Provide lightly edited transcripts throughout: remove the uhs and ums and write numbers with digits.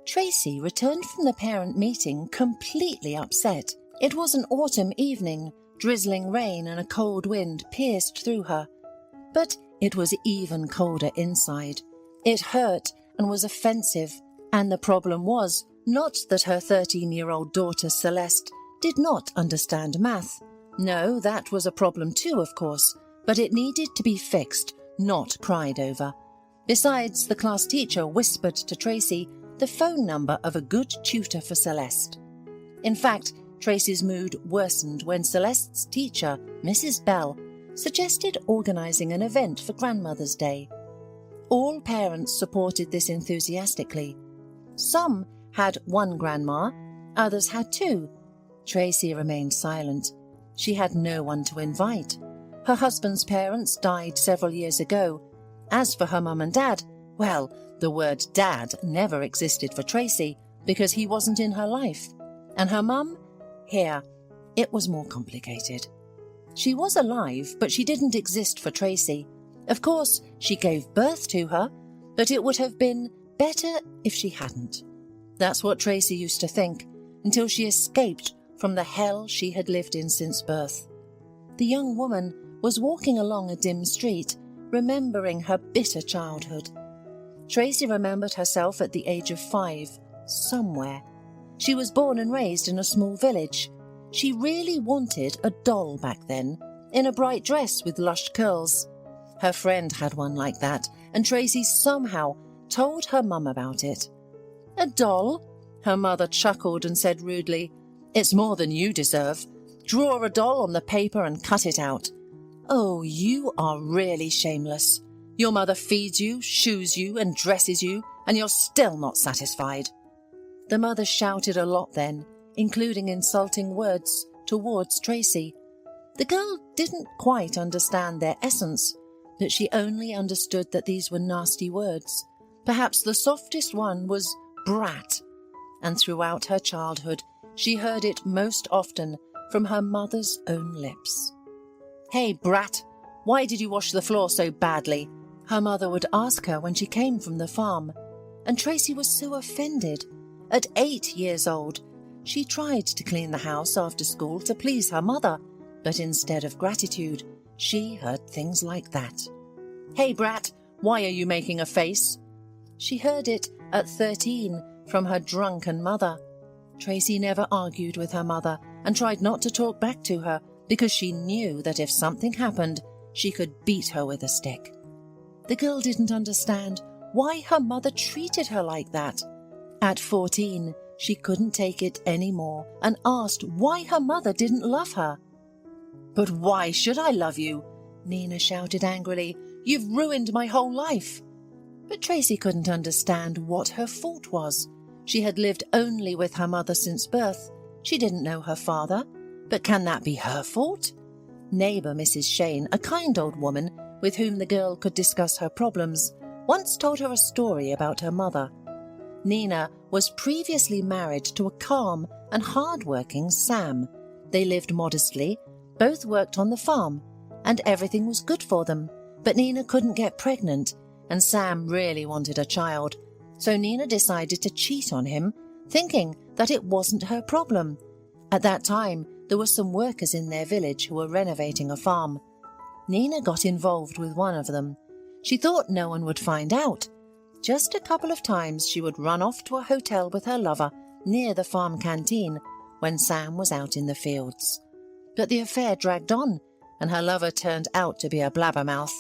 Tracy returned from the parent meeting completely upset. It was an autumn evening. Drizzling rain and a cold wind pierced through her. But it was even colder inside. It hurt and was offensive, and the problem was not that her 13-year-old daughter Celeste did not understand math. No, that was a problem too, of course, but it needed to be fixed, not cried over. Besides, the class teacher whispered to Tracy the phone number of a good tutor for Celeste. In fact, Tracy's mood worsened when Celeste's teacher, Mrs. Bell, suggested organising an event for Grandmother's Day. All parents supported this enthusiastically. Some had one grandma, others had two. Tracy remained silent. She had no one to invite. Her husband's parents died several years ago. As for her mum and dad, well, the word dad never existed for Tracy because he wasn't in her life. And her mum? Here, it was more complicated. She was alive, but she didn't exist for Tracy. Of course, she gave birth to her, but it would have been better if she hadn't. That's what Tracy used to think, until she escaped from the hell she had lived in since birth. The young woman was walking along a dim street, remembering her bitter childhood. Tracy remembered herself at the age of 5, somewhere. She was born and raised in a small village. She really wanted a doll back then, in a bright dress with lush curls. Her friend had one like that, and Tracy somehow told her mum about it. "A doll?" Her mother chuckled and said rudely, "It's more than you deserve. Draw a doll on the paper and cut it out." "Oh, you are really shameless. Your mother feeds you, shoes you, and dresses you, and you're still not satisfied." The mother shouted a lot then, including insulting words towards Tracy. The girl didn't quite understand their essence, but she only understood that these were nasty words. Perhaps the softest one was brat, and throughout her childhood she heard it most often from her mother's own lips. "Hey, brat, why did you wash the floor so badly?" her mother would ask her when she came from the farm, and Tracy was so offended. At 8 years old, she tried to clean the house after school to please her mother, but instead of gratitude, she heard things like that. "Hey, brat, why are you making a face?" She heard it at 13 from her drunken mother. Tracy never argued with her mother and tried not to talk back to her because she knew that if something happened, she could beat her with a stick. The girl didn't understand why her mother treated her like that. At 14, she couldn't take it anymore and asked why her mother didn't love her. "But why should I love you?" Nina shouted angrily. "You've ruined my whole life." But Tracy couldn't understand what her fault was. She had lived only with her mother since birth. She didn't know her father. But can that be her fault? Neighbour Mrs. Shane, a kind old woman with whom the girl could discuss her problems, once told her a story about her mother. Nina was previously married to a calm and hard-working Sam. They lived modestly, both worked on the farm, and everything was good for them. But Nina couldn't get pregnant, and Sam really wanted a child. So Nina decided to cheat on him, thinking that it wasn't her problem. At that time, there were some workers in their village who were renovating a farm. Nina got involved with one of them. She thought no one would find out. Just a couple of times she would run off to a hotel with her lover near the farm canteen when Sam was out in the fields. But the affair dragged on, and her lover turned out to be a blabbermouth.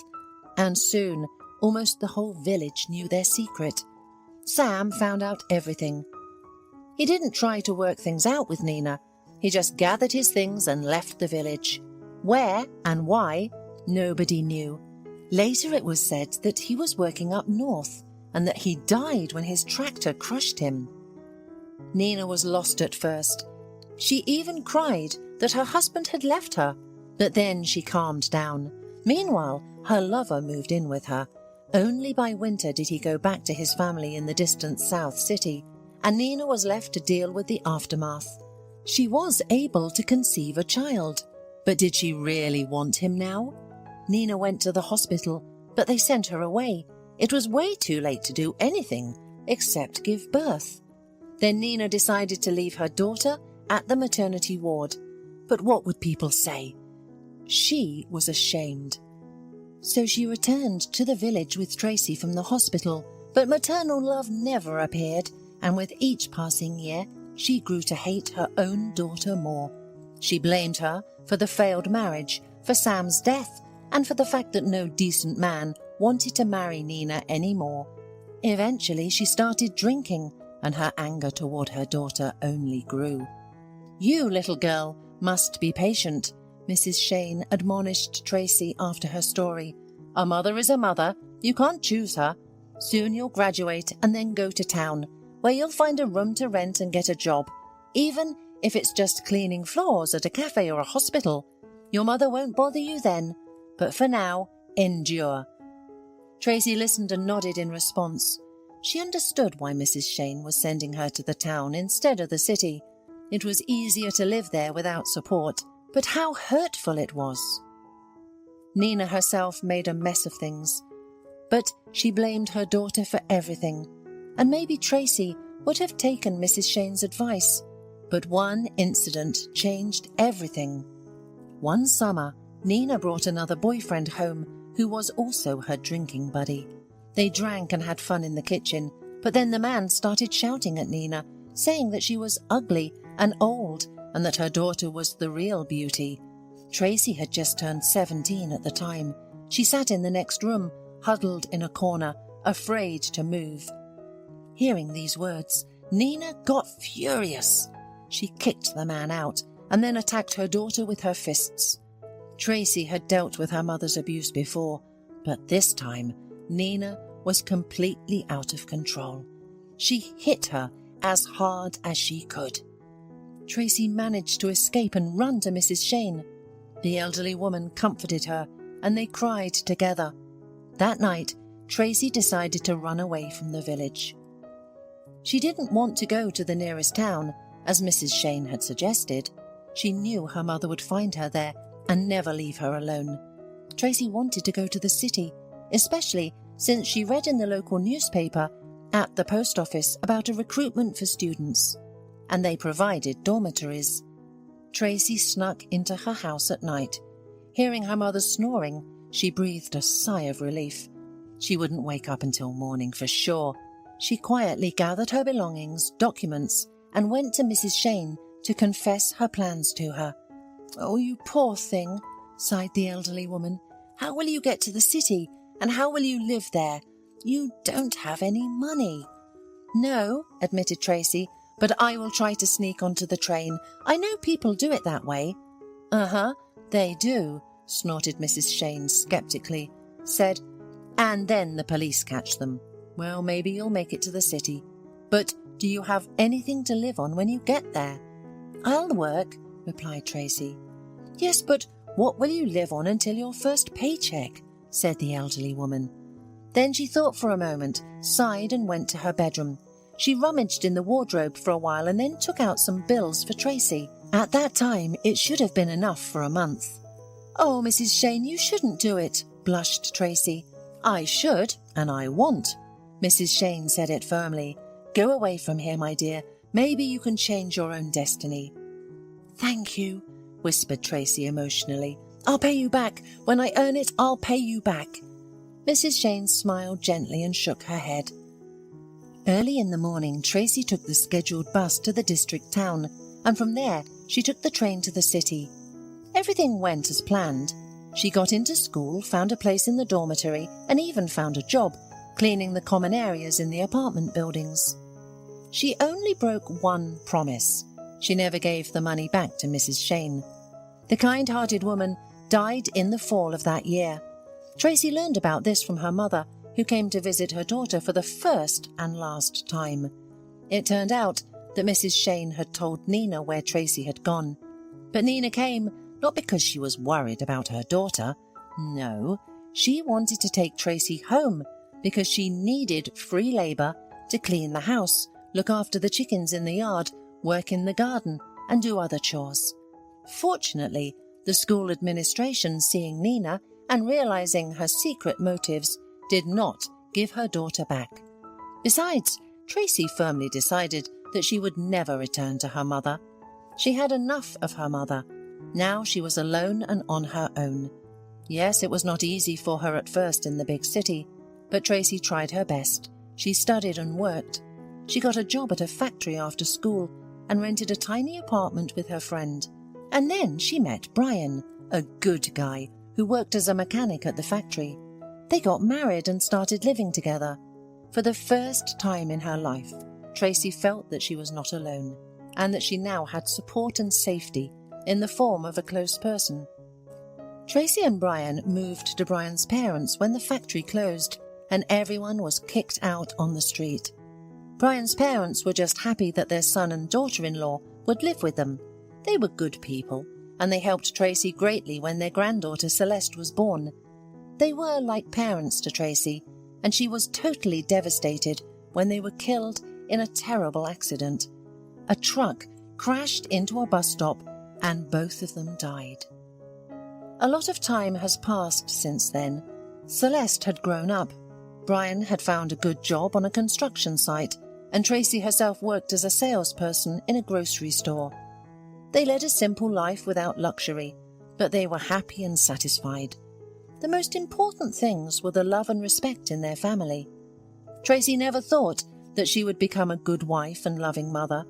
And soon, almost the whole village knew their secret. Sam found out everything. He didn't try to work things out with Nina. He just gathered his things and left the village. Where and why, nobody knew. Later it was said that he was working up north and that he died when his tractor crushed him. Nina was lost at first. She even cried that her husband had left her, but then she calmed down. Meanwhile, her lover moved in with her. Only by winter did he go back to his family in the distant South City, and Nina was left to deal with the aftermath. She was able to conceive a child, but did she really want him now? Nina went to the hospital, but they sent her away. It was way too late to do anything except give birth. Then Nina decided to leave her daughter at the maternity ward. But what would people say? She was ashamed. So she returned to the village with Tracy from the hospital, but maternal love never appeared, and with each passing year, she grew to hate her own daughter more. She blamed her for the failed marriage, for Sam's death, and for the fact that no decent man wanted to marry Nina anymore. Eventually, she started drinking, and her anger toward her daughter only grew. "You, little girl, must be patient," Mrs. Shane admonished Tracy after her story. "A mother is a mother. You can't choose her. Soon you'll graduate and then go to town, where you'll find a room to rent and get a job, even if it's just cleaning floors at a cafe or a hospital. Your mother won't bother you then, but for now, endure." Tracy listened and nodded in response. She understood why Mrs. Shane was sending her to the town instead of the city. It was easier to live there without support, but how hurtful it was. Nina herself made a mess of things, but she blamed her daughter for everything, and maybe Tracy would have taken Mrs. Shane's advice, but one incident changed everything. One summer, Nina brought another boyfriend home who was also her drinking buddy. They drank and had fun in the kitchen, but then the man started shouting at Nina, saying that she was ugly and old and that her daughter was the real beauty. Tracy had just turned 17 at the time. She sat in the next room, huddled in a corner, afraid to move. Hearing these words, Nina got furious. She kicked the man out and then attacked her daughter with her fists. Tracy had dealt with her mother's abuse before, but this time Nina was completely out of control. She hit her as hard as she could. Tracy managed to escape and run to Mrs. Shane. The elderly woman comforted her, and they cried together. That night, Tracy decided to run away from the village. She didn't want to go to the nearest town, as Mrs. Shane had suggested. She knew her mother would find her there and never leave her alone. Tracy wanted to go to the city, especially since she read in the local newspaper at the post office about a recruitment for students, and they provided dormitories. Tracy snuck into her house at night. Hearing her mother snoring, she breathed a sigh of relief. She wouldn't wake up until morning for sure. She quietly gathered her belongings, documents, and went to Mrs. Shane to confess her plans to her. "Oh, you poor thing," sighed the elderly woman. "How will you get to the city, and how will you live there? You don't have any money." "No," admitted Tracy, "but I will try to sneak onto the train. I know people do it that way." "Uh-huh, they do," snorted Mrs. Shane skeptically, said, "and then the police catch them. Well, maybe you'll make it to the city. But do you have anything to live on when you get there?" "I'll work," replied Tracy. "Yes, but what will you live on until your first paycheck?" said the elderly woman. Then she thought for a moment, sighed and went to her bedroom. She rummaged in the wardrobe for a while and then took out some bills for Tracy. At that time, it should have been enough for a month. "Oh, Mrs. Shane, you shouldn't do it," blushed Tracy. "I should, and I want." Mrs. Shane said it firmly. "Go away from here, my dear. Maybe you can change your own destiny." "Thank you," whispered Tracy emotionally. "I'll pay you back. When I earn it, I'll pay you back." Mrs. Shane smiled gently and shook her head. Early in the morning, Tracy took the scheduled bus to the district town, and from there she took the train to the city. Everything went as planned. She got into school, found a place in the dormitory, and even found a job, cleaning the common areas in the apartment buildings. She only broke one promise. She never gave the money back to Mrs. Shane. The kind-hearted woman died in the fall of that year. Tracy learned about this from her mother, who came to visit her daughter for the first and last time. It turned out that Mrs. Shane had told Nina where Tracy had gone. But Nina came not because she was worried about her daughter. No, she wanted to take Tracy home because she needed free labour to clean the house, look after the chickens in the yard, work in the garden, and do other chores. Fortunately, the school administration, seeing Nina and realising her secret motives, did not give her daughter back. Besides, Tracy firmly decided that she would never return to her mother. She had enough of her mother. Now she was alone and on her own. Yes, it was not easy for her at first in the big city, but Tracy tried her best. She studied and worked. She got a job at a factory after school and rented a tiny apartment with her friend. And then she met Brian, a good guy who worked as a mechanic at the factory. They got married and started living together. For the first time in her life, Tracy felt that she was not alone and that she now had support and safety in the form of a close person. Tracy and Brian moved to Brian's parents when the factory closed and everyone was kicked out on the street. Brian's parents were just happy that their son and daughter-in-law would live with them. They were good people, and they helped Tracy greatly when their granddaughter Celeste was born. They were like parents to Tracy, and she was totally devastated when they were killed in a terrible accident. A truck crashed into a bus stop, and both of them died. A lot of time has passed since then. Celeste had grown up. Brian had found a good job on a construction site, and Tracy herself worked as a salesperson in a grocery store. They led a simple life without luxury, but they were happy and satisfied. The most important things were the love and respect in their family. Tracy never thought that she would become a good wife and loving mother,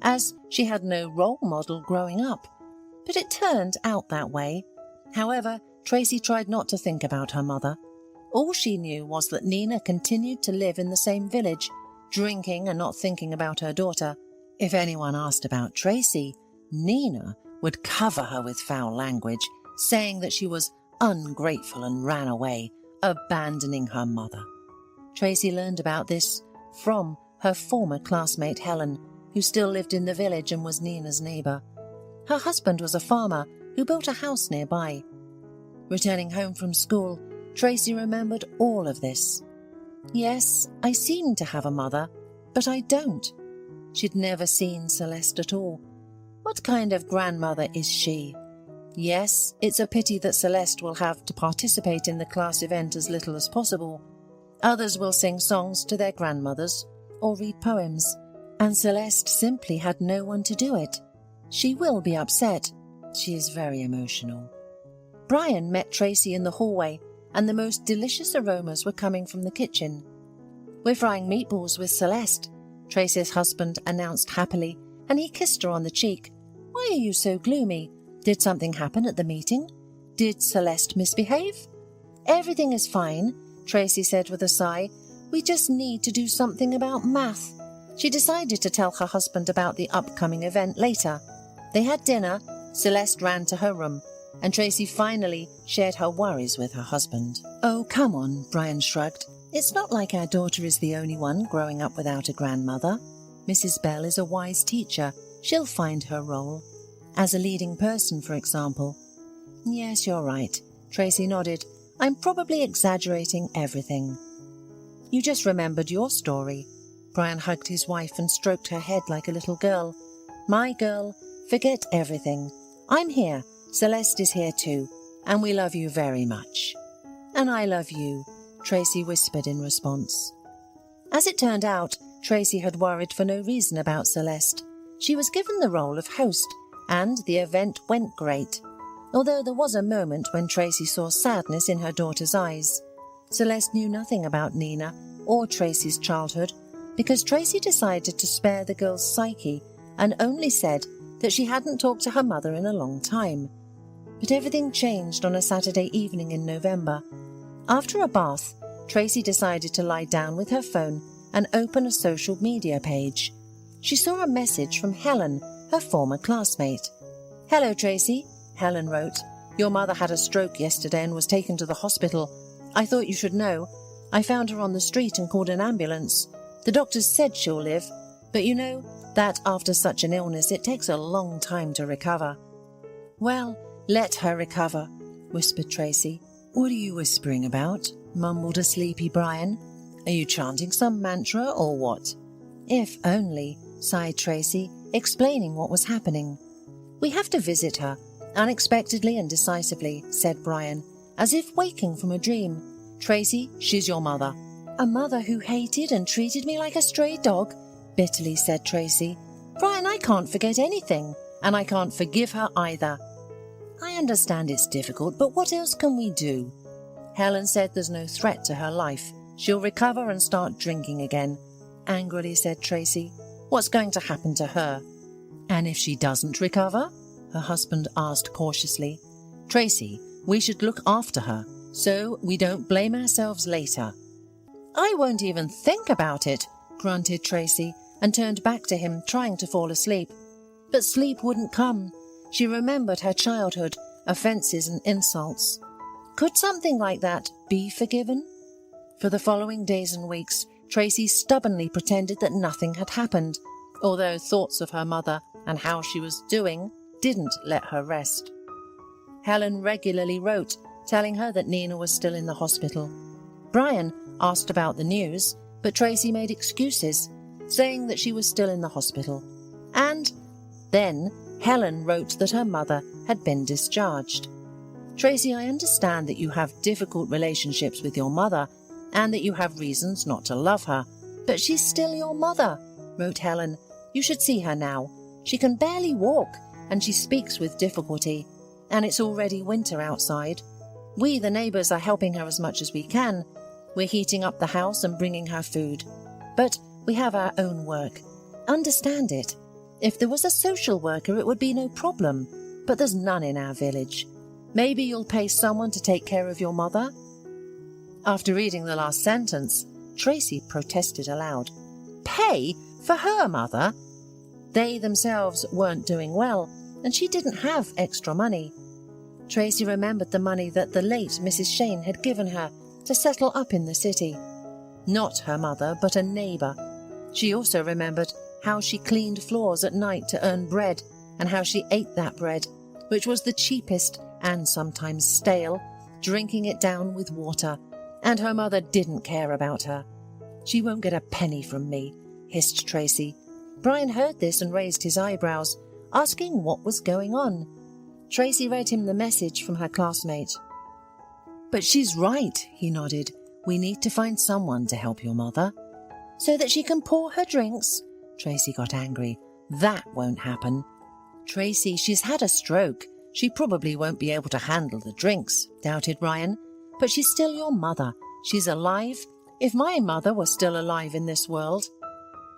as she had no role model growing up. But it turned out that way. However, Tracy tried not to think about her mother. All she knew was that Nina continued to live in the same village, drinking and not thinking about her daughter. If anyone asked about Tracy, Nina would cover her with foul language, saying that she was ungrateful and ran away, abandoning her mother. Tracy learned about this from her former classmate Helen, who still lived in the village and was Nina's neighbour. Her husband was a farmer who built a house nearby. Returning home from school, Tracy remembered all of this. Yes, I seem to have a mother, but I don't. She'd never seen Celeste at all. What kind of grandmother is she? Yes, it's a pity that Celeste will have to participate in the class event as little as possible. Others will sing songs to their grandmothers or read poems, and Celeste simply had no one to do it. She will be upset. She is very emotional. Brian met Tracy in the hallway, and the most delicious aromas were coming from the kitchen. "We're frying meatballs with Celeste," Tracy's husband announced happily, and he kissed her on the cheek. "Why are you so gloomy? Did something happen at the meeting? Did Celeste misbehave?" "Everything is fine," Tracy said with a sigh. "We just need to do something about math." She decided to tell her husband about the upcoming event later. They had dinner, Celeste ran to her room, and Tracy finally shared her worries with her husband. "Oh, come on," Brian shrugged. "It's not like our daughter is the only one growing up without a grandmother. Mrs. Bell is a wise teacher. She'll find her role. As a leading person, for example." "Yes, you're right," Tracy nodded. "I'm probably exaggerating everything." "You just remembered your story." Brian hugged his wife and stroked her head like a little girl. "My girl, forget everything. I'm here. Celeste is here too, and we love you very much." "And I love you," Tracy whispered in response. As it turned out, Tracy had worried for no reason about Celeste. She was given the role of host, and the event went great, although there was a moment when Tracy saw sadness in her daughter's eyes. Celeste knew nothing about Nina or Tracy's childhood, because Tracy decided to spare the girl's psyche and only said that she hadn't talked to her mother in a long time. But everything changed on a Saturday evening in November. After a bath, Tracy decided to lie down with her phone and open a social media page. She saw a message from Helen, her former classmate. "Hello, Tracy," Helen wrote. "Your mother had a stroke yesterday and was taken to the hospital. I thought you should know. I found her on the street and called an ambulance. The doctors said she'll live, but you know that after such an illness it takes a long time to recover." "Well, let her recover," whispered Tracy. "What are you whispering about?" mumbled a sleepy Brian. "Are you chanting some mantra or what?" "If only," sighed Tracy, explaining what was happening. "We have to visit her, unexpectedly and decisively," said Brian, as if waking from a dream. "Tracy, she's your mother." "A mother who hated and treated me like a stray dog?" bitterly said Tracy. "Brian, I can't forget anything, and I can't forgive her either. I understand it's difficult, but what else can we do?" Helen said there's no threat to her life. "She'll recover and start drinking again," angrily said Tracy. "What's going to happen to her?" "And if she doesn't recover?" her husband asked cautiously. "Tracy, we should look after her, so we don't blame ourselves later." "I won't even think about it," grunted Tracy, and turned back to him, trying to fall asleep. But sleep wouldn't come. She remembered her childhood, offences and insults. Could something like that be forgiven? For the following days and weeks, Tracy stubbornly pretended that nothing had happened, although thoughts of her mother and how she was doing didn't let her rest. Helen regularly wrote, telling her that Nina was still in the hospital. Brian asked about the news, but Tracy made excuses, saying that she was still in the hospital. And then Helen wrote that her mother had been discharged. "Tracy, I understand that you have difficult relationships with your mother and that you have reasons not to love her, but she's still your mother," wrote Helen. "You should see her now. She can barely walk and she speaks with difficulty, and it's already winter outside. We, the neighbours, are helping her as much as we can. We're heating up the house and bringing her food. But we have our own work. Understand it. If there was a social worker, it would be no problem, but there's none in our village. Maybe you'll pay someone to take care of your mother?" After reading the last sentence, Tracy protested aloud. Pay for her mother? They themselves weren't doing well, and she didn't have extra money. Tracy remembered the money that the late Mrs. Shane had given her to settle up in the city. Not her mother, but a neighbour. She also remembered how she cleaned floors at night to earn bread, and how she ate that bread, which was the cheapest and sometimes stale, drinking it down with water, and her mother didn't care about her. "She won't get a penny from me," hissed Tracy. Brian heard this and raised his eyebrows, asking what was going on. Tracy read him the message from her classmate. "But she's right," he nodded. "We need to find someone to help your mother." "So that she can pour her drinks?" Tracy got angry. "That won't happen." "Tracy, she's had a stroke. She probably won't be able to handle the drinks," doubted Brian. "But she's still your mother. She's alive. If my mother were still alive in this world—"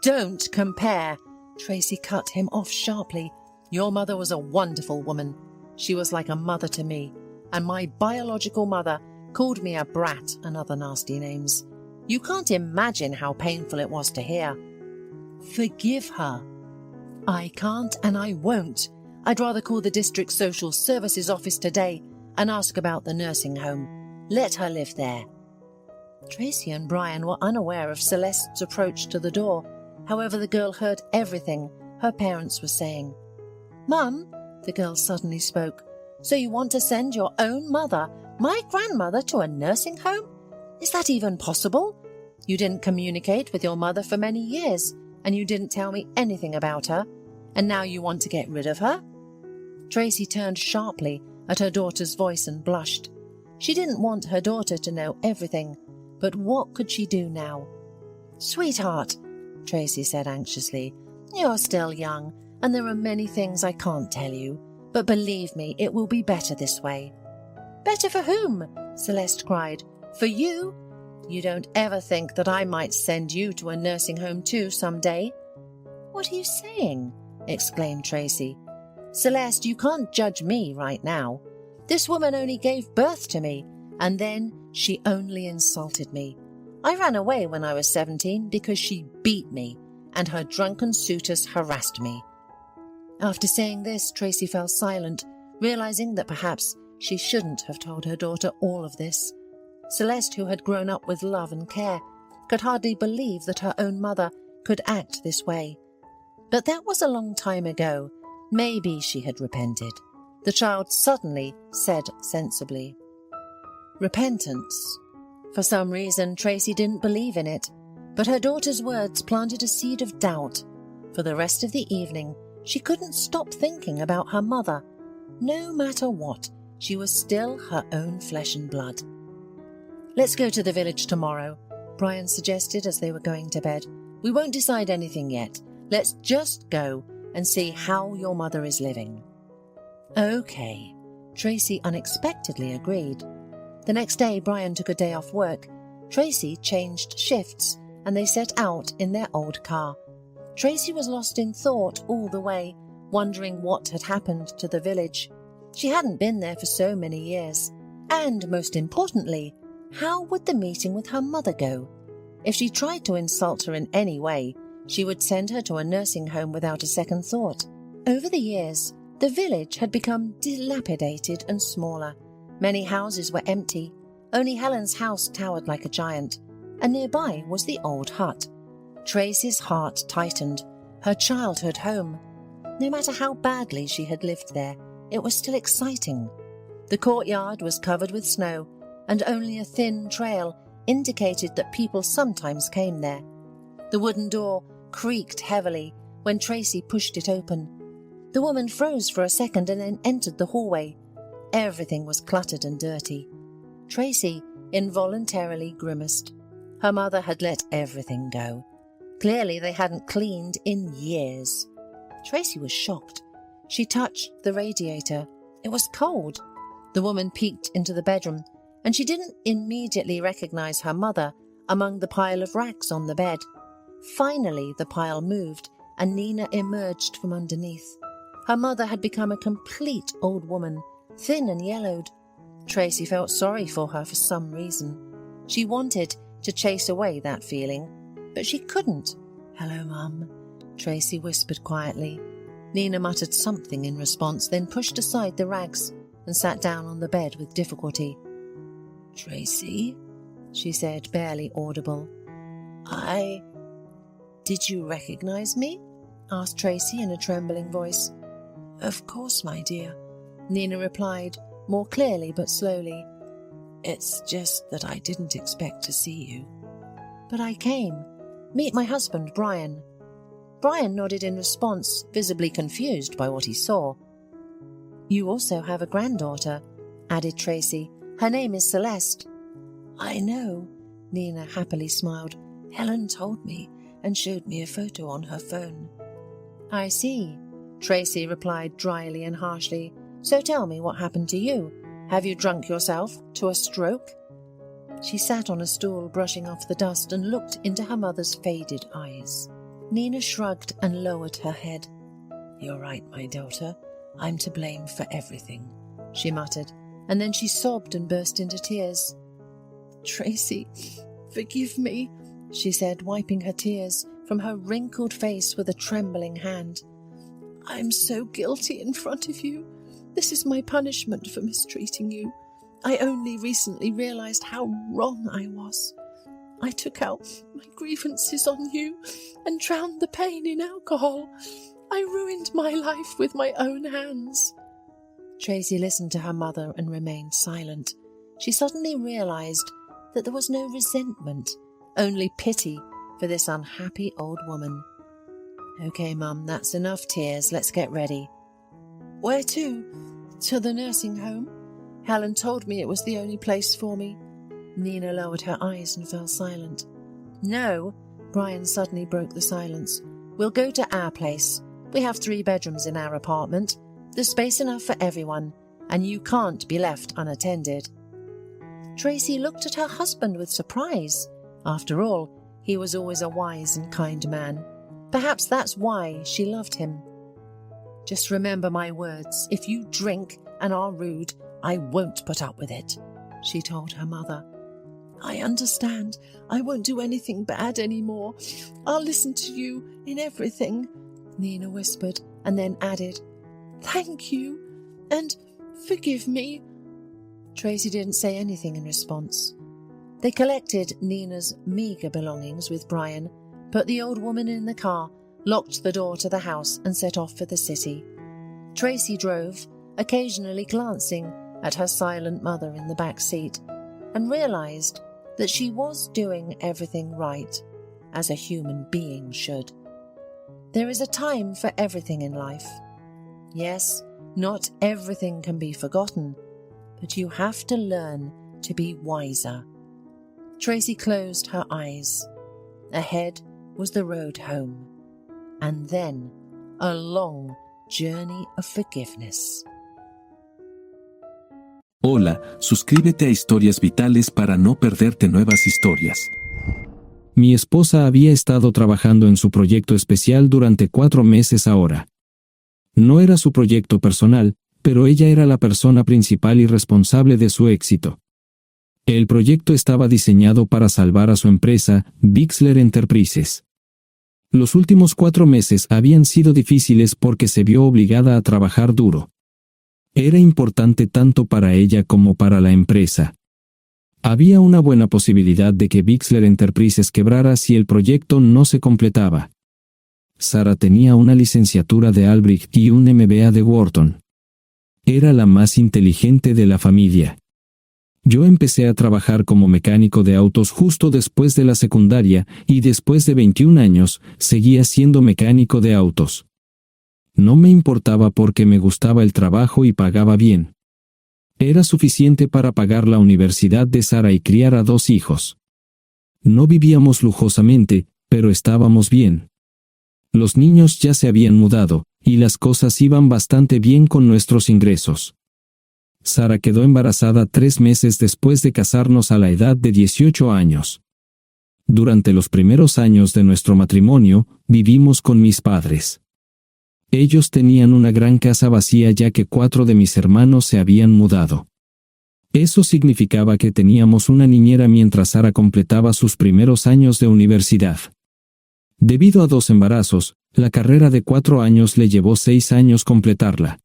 "Don't compare!" Tracy cut him off sharply. "Your mother was a wonderful woman. She was like a mother to me, and my biological mother called me a brat and other nasty names. You can't imagine how painful it was to hear." "Forgive her." "I can't and I won't. I'd rather call the district social services office today and ask about the nursing home. Let her live there." Tracy and Brian were unaware of Celeste's approach to the door. However, the girl heard everything her parents were saying. "Mum," the girl suddenly spoke, "so you want to send your own mother, my grandmother, to a nursing home? Is that even possible? You didn't communicate with your mother for many years, and you didn't tell me anything about her, and now you want to get rid of her?" Tracy turned sharply at her daughter's voice and blushed. She didn't want her daughter to know everything, but what could she do now? "Sweetheart," Tracy said anxiously, "you're still young, and there are many things I can't tell you, but believe me, it will be better this way." "Better for whom?" Celeste cried. "For you? You don't ever think that I might send you to a nursing home too someday?" "What are you saying?" exclaimed Tracy. "Celeste, you can't judge me right now. This woman only gave birth to me, and then she only insulted me. I ran away when I was 17 because she beat me, and her drunken suitors harassed me." After saying this, Tracy fell silent, realizing that perhaps she shouldn't have told her daughter all of this. Celeste, who had grown up with love and care, could hardly believe that her own mother could act this way. But that was a long time ago. Maybe she had repented. The child suddenly said sensibly. Repentance. For some reason, Tracy didn't believe in it, but her daughter's words planted a seed of doubt. For the rest of the evening, she couldn't stop thinking about her mother. No matter what, she was still her own flesh and blood. "Let's go to the village tomorrow," Brian suggested as they were going to bed. We won't decide anything yet. Let's just go and see how your mother is living." "Okay," Tracy unexpectedly agreed. The next day, Brian took a day off work. Tracy changed shifts, and they set out in their old car. Tracy was lost in thought all the way, wondering what had happened to the village. She hadn't been there for so many years. And, most importantly, how would the meeting with her mother go? If she tried to insult her in any way, she would send her to a nursing home without a second thought. Over the years, the village had become dilapidated and smaller. Many houses were empty. Only Helen's house towered like a giant, and nearby was the old hut. Tracy's heart tightened. Her childhood home. No matter how badly she had lived there, it was still exciting. The courtyard was covered with snow, and only a thin trail indicated that people sometimes came there. The wooden door creaked heavily when Tracy pushed it open. The woman froze for a second and then entered the hallway. Everything was cluttered and dirty. Tracy involuntarily grimaced. Her mother had let everything go. Clearly they hadn't cleaned in years. Tracy was shocked. She touched the radiator. It was cold. The woman peeked into the bedroom, and she didn't immediately recognize her mother among the pile of rags on the bed. Finally, the pile moved, and Nina emerged from underneath. Her mother had become a complete old woman, thin and yellowed. Tracy felt sorry for her for some reason. She wanted to chase away that feeling, but she couldn't. "Hello, Mum," Tracy whispered quietly. Nina muttered something in response, then pushed aside the rags and sat down on the bed with difficulty. "Tracy," she said, barely audible. Did you recognize me?" asked Tracy in a trembling voice. "Of course, my dear," Nina replied, more clearly but slowly. "It's just that I didn't expect to see you." "But I came. Meet my husband, Brian." Brian nodded in response, visibly confused by what he saw. "You also have a granddaughter," added Tracy. "Her name is Celeste." "I know," Nina happily smiled. "Helen told me and showed me a photo on her phone." "I see," Tracy replied dryly and harshly. "So tell me what happened to you. Have you drunk yourself to a stroke?" She sat on a stool, brushing off the dust, and looked into her mother's faded eyes. Nina shrugged and lowered her head. "You're right, my daughter. I'm to blame for everything," she muttered, and then she sobbed and burst into tears. "Tracy, forgive me," she said, wiping her tears from her wrinkled face with a trembling hand. "I'm so guilty in front of you. This is my punishment for mistreating you. I only recently realized how wrong I was. I took out my grievances on you and drowned the pain in alcohol. I ruined my life with my own hands." Tracy listened to her mother and remained silent. She suddenly realized that there was no resentment, only pity for this unhappy old woman. "Okay, Mum, that's enough tears. Let's get ready." "Where to?" "To the nursing home. Helen told me it was the only place for me." Nina lowered her eyes and fell silent. "No," Brian suddenly broke the silence. "We'll go to our place. We have 3 bedrooms in our apartment. There's space enough for everyone, and you can't be left unattended." Tracy looked at her husband with surprise. After all, he was always a wise and kind man. Perhaps that's why she loved him. "Just remember my words. If you drink and are rude, I won't put up with it," she told her mother. "I understand. I won't do anything bad anymore. I'll listen to you in everything," Nina whispered, and then added, "Thank you, and forgive me." Tracy didn't say anything in response. They collected Nina's meagre belongings with Brian, put the old woman in the car, locked the door to the house, and set off for the city. Tracy drove, occasionally glancing at her silent mother in the back seat, and realized that she was doing everything right, as a human being should. There is a time for everything in life. Yes, not everything can be forgotten, but you have to learn to be wiser. Tracy closed her eyes. Ahead was the road home, and then a long journey of forgiveness. Hola, suscríbete a Historias Vitales para no perderte nuevas historias. Mi esposa había estado trabajando en su proyecto especial durante 4 meses ahora. No era su proyecto personal, pero ella era la persona principal y responsable de su éxito. El proyecto estaba diseñado para salvar a su empresa, Bixler Enterprises. Los últimos 4 meses habían sido difíciles porque se vio obligada a trabajar duro. Era importante tanto para ella como para la empresa. Había una buena posibilidad de que Bixler Enterprises quebrara si el proyecto no se completaba. Sarah tenía una licenciatura de Albrecht y un MBA de Wharton. Era la más inteligente de la familia. Yo empecé a trabajar como mecánico de autos justo después de la secundaria y después de 21 años seguía siendo mecánico de autos. No me importaba porque me gustaba el trabajo y pagaba bien. Era suficiente para pagar la universidad de Sarah y criar a 2 hijos. No vivíamos lujosamente, pero estábamos bien. Los niños ya se habían mudado, y las cosas iban bastante bien con nuestros ingresos. Sarah quedó embarazada 3 meses después de casarnos a la edad de 18 años. Durante los primeros años de nuestro matrimonio, vivimos con mis padres. Ellos tenían una gran casa vacía ya que 4 de mis hermanos se habían mudado. Eso significaba que teníamos una niñera mientras Sarah completaba sus primeros años de universidad. Debido a 2 embarazos, la carrera de 4 años le llevó 6 años completarla.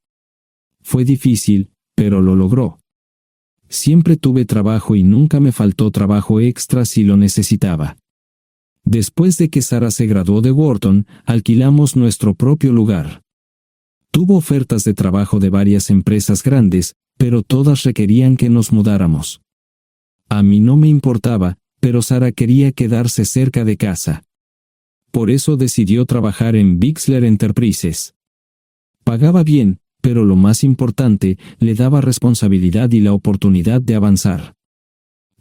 Fue difícil, pero lo logró. Siempre tuve trabajo y nunca me faltó trabajo extra si lo necesitaba. Después de que Sarah se graduó de Wharton, alquilamos nuestro propio lugar. Tuvo ofertas de trabajo de varias empresas grandes, pero todas requerían que nos mudáramos. A mí no me importaba, pero Sarah quería quedarse cerca de casa. Por eso decidió trabajar en Bixler Enterprises. Pagaba bien, pero lo más importante, le daba responsabilidad y la oportunidad de avanzar.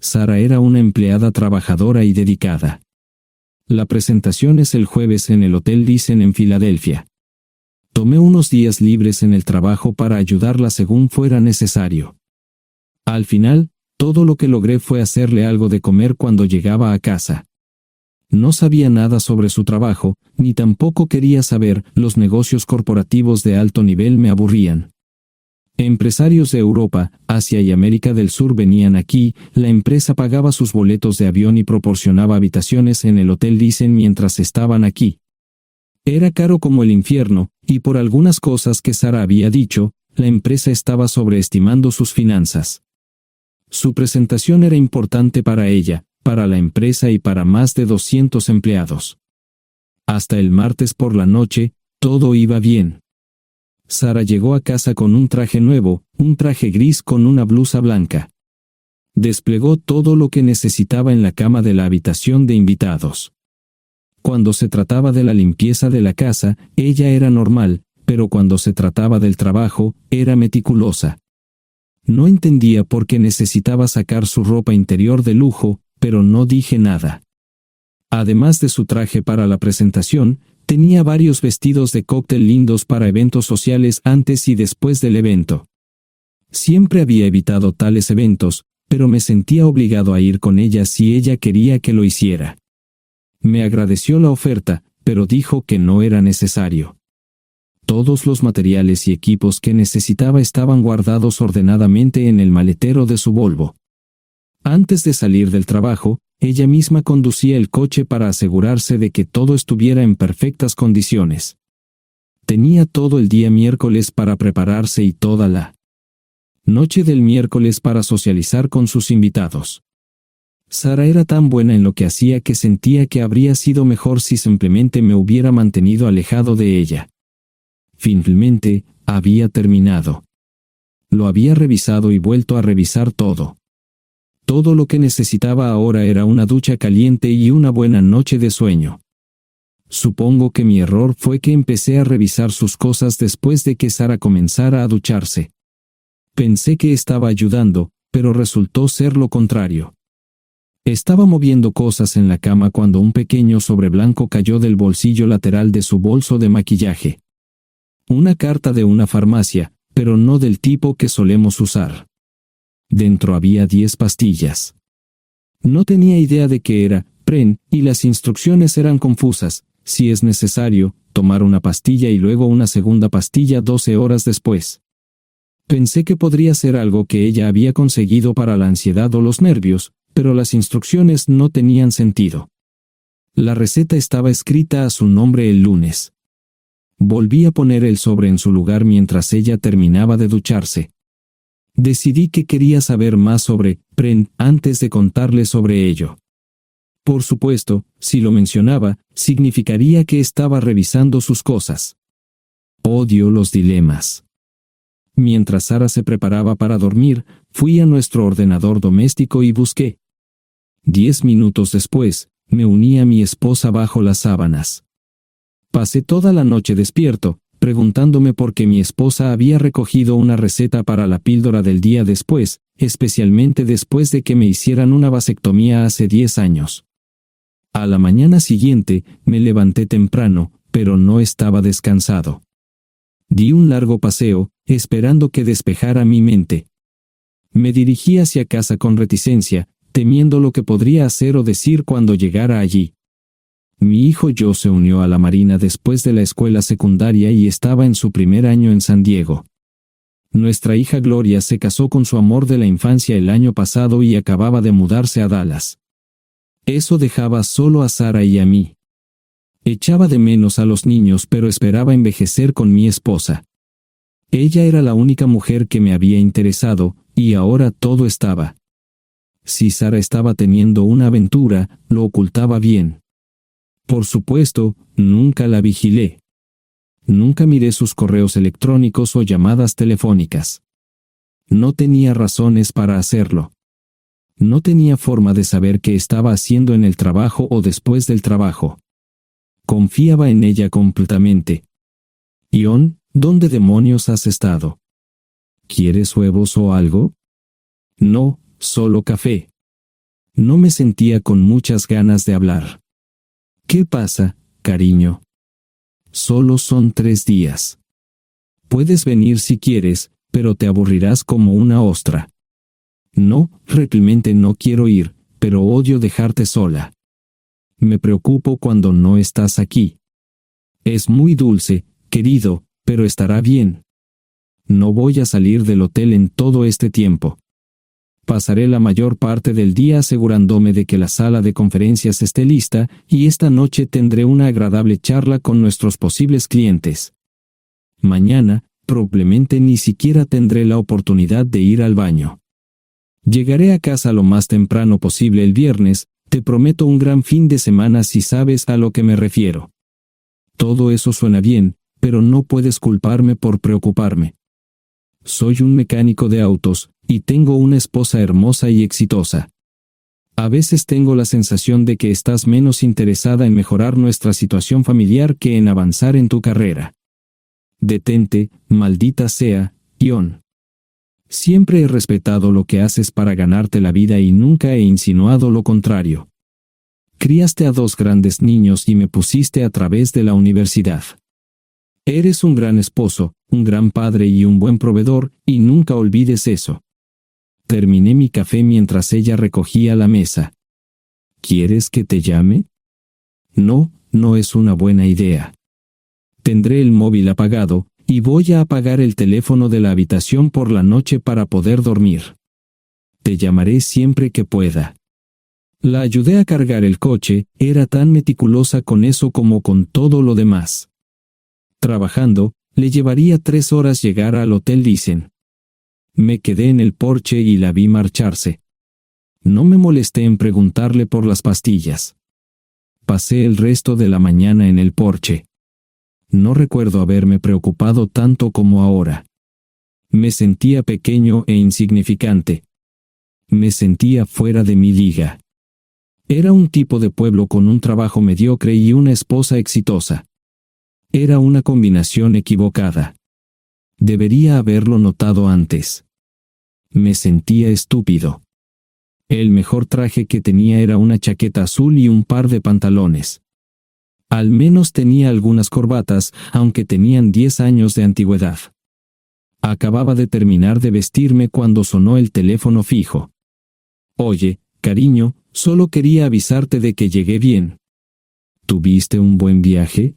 Sarah era una empleada trabajadora y dedicada. La presentación es el jueves en el Hotel Thyssen en Filadelfia. Tomé unos días libres en el trabajo para ayudarla según fuera necesario. Al final, todo lo que logré fue hacerle algo de comer cuando llegaba a casa. No sabía nada sobre su trabajo, ni tampoco quería saber, los negocios corporativos de alto nivel me aburrían. Empresarios de Europa, Asia y América del Sur venían aquí, la empresa pagaba sus boletos de avión y proporcionaba habitaciones en el Hotel Thyssen mientras estaban aquí. Era caro como el infierno, y por algunas cosas que Sarah había dicho, la empresa estaba sobreestimando sus finanzas. Su presentación era importante para ella, para la empresa y para más de 200 empleados. Hasta el martes por la noche, todo iba bien. Sarah llegó a casa con un traje nuevo, un traje gris con una blusa blanca. Desplegó todo lo que necesitaba en la cama de la habitación de invitados. Cuando se trataba de la limpieza de la casa, ella era normal, pero cuando se trataba del trabajo, era meticulosa. No entendía por qué necesitaba sacar su ropa interior de lujo, pero no dije nada. Además de su traje para la presentación, tenía varios vestidos de cóctel lindos para eventos sociales antes y después del evento. Siempre había evitado tales eventos, pero me sentía obligado a ir con ella si ella quería que lo hiciera. Me agradeció la oferta, pero dijo que no era necesario. Todos los materiales y equipos que necesitaba estaban guardados ordenadamente en el maletero de su Volvo. Antes de salir del trabajo, ella misma conducía el coche para asegurarse de que todo estuviera en perfectas condiciones. Tenía todo el día miércoles para prepararse y toda la noche del miércoles para socializar con sus invitados. Sarah era tan buena en lo que hacía que sentía que habría sido mejor si simplemente me hubiera mantenido alejado de ella. Finalmente, había terminado. Lo había revisado y vuelto a revisar todo. Todo lo que necesitaba ahora era una ducha caliente y una buena noche de sueño. Supongo que mi error fue que empecé a revisar sus cosas después de que Sarah comenzara a ducharse. Pensé que estaba ayudando, pero resultó ser lo contrario. Estaba moviendo cosas en la cama cuando un pequeño sobre blanco cayó del bolsillo lateral de su bolso de maquillaje. Una carta de una farmacia, pero no del tipo que solemos usar. Dentro había 10 pastillas. No tenía idea de qué era, Pren, y las instrucciones eran confusas. Si es necesario, tomar una pastilla y luego una segunda pastilla 12 horas después. Pensé que podría ser algo que ella había conseguido para la ansiedad o los nervios, pero las instrucciones no tenían sentido. La receta estaba escrita a su nombre el lunes. Volví a poner el sobre en su lugar mientras ella terminaba de ducharse. Decidí que quería saber más sobre Pren antes de contarle sobre ello. Por supuesto, si lo mencionaba, significaría que estaba revisando sus cosas. Odio los dilemas. Mientras Sara se preparaba para dormir, fui a nuestro ordenador doméstico y busqué. 10 minutos después, me uní a mi esposa bajo las sábanas. Pasé toda la noche despierto, preguntándome por qué mi esposa había recogido una receta para la píldora del día después, especialmente después de que me hicieran una vasectomía hace 10 años. A la mañana siguiente, me levanté temprano, pero no estaba descansado. Di un largo paseo, esperando que despejara mi mente. Me dirigí hacia casa con reticencia, temiendo lo que podría hacer o decir cuando llegara allí. Mi hijo Joe se unió a la Marina después de la escuela secundaria y estaba en su primer año en San Diego. Nuestra hija Gloria se casó con su amor de la infancia el año pasado y acababa de mudarse a Dallas. Eso dejaba solo a Sara y a mí. Echaba de menos a los niños, pero esperaba envejecer con mi esposa. Ella era la única mujer que me había interesado, y ahora todo estaba. Si Sara estaba teniendo una aventura, lo ocultaba bien. Por supuesto, nunca la vigilé. Nunca miré sus correos electrónicos o llamadas telefónicas. No tenía razones para hacerlo. No tenía forma de saber qué estaba haciendo en el trabajo o después del trabajo. Confiaba en ella completamente. Ion, ¿dónde demonios has estado? ¿Quieres huevos o algo? No, solo café. No me sentía con muchas ganas de hablar. ¿Qué pasa, cariño? Solo son 3 días. Puedes venir si quieres, pero te aburrirás como una ostra. No, realmente no quiero ir, pero odio dejarte sola. Me preocupo cuando no estás aquí. Es muy dulce, querido, pero estará bien. No voy a salir del hotel en todo este tiempo. Pasaré la mayor parte del día asegurándome de que la sala de conferencias esté lista, y esta noche tendré una agradable charla con nuestros posibles clientes. Mañana, probablemente ni siquiera tendré la oportunidad de ir al baño. Llegaré a casa lo más temprano posible el viernes, te prometo un gran fin de semana si sabes a lo que me refiero. Todo eso suena bien, pero no puedes culparme por preocuparme. Soy un mecánico de autos, y tengo una esposa hermosa y exitosa. A veces tengo la sensación de que estás menos interesada en mejorar nuestra situación familiar que en avanzar en tu carrera. Detente, maldita sea, Ion. Siempre he respetado lo que haces para ganarte la vida y nunca he insinuado lo contrario. Criaste a 2 grandes niños y me pusiste a través de la universidad. Eres un gran esposo, un gran padre y un buen proveedor, y nunca olvides eso. Terminé mi café mientras ella recogía la mesa. ¿Quieres que te llame? No, no es una buena idea. Tendré el móvil apagado, y voy a apagar el teléfono de la habitación por la noche para poder dormir. Te llamaré siempre que pueda. La ayudé a cargar el coche, era tan meticulosa con eso como con todo lo demás. Trabajando, le llevaría 3 horas llegar al Hotel Dicen. Me quedé en el porche y la vi marcharse. No me molesté en preguntarle por las pastillas. Pasé el resto de la mañana en el porche. No recuerdo haberme preocupado tanto como ahora. Me sentía pequeño e insignificante. Me sentía fuera de mi liga. Era un tipo de pueblo con un trabajo mediocre y una esposa exitosa. Era una combinación equivocada. Debería haberlo notado antes. Me sentía estúpido. El mejor traje que tenía era una chaqueta azul y un par de pantalones. Al menos tenía algunas corbatas, aunque tenían 10 años de antigüedad. Acababa de terminar de vestirme cuando sonó el teléfono fijo. Oye, cariño, solo quería avisarte de que llegué bien. ¿Tuviste un buen viaje?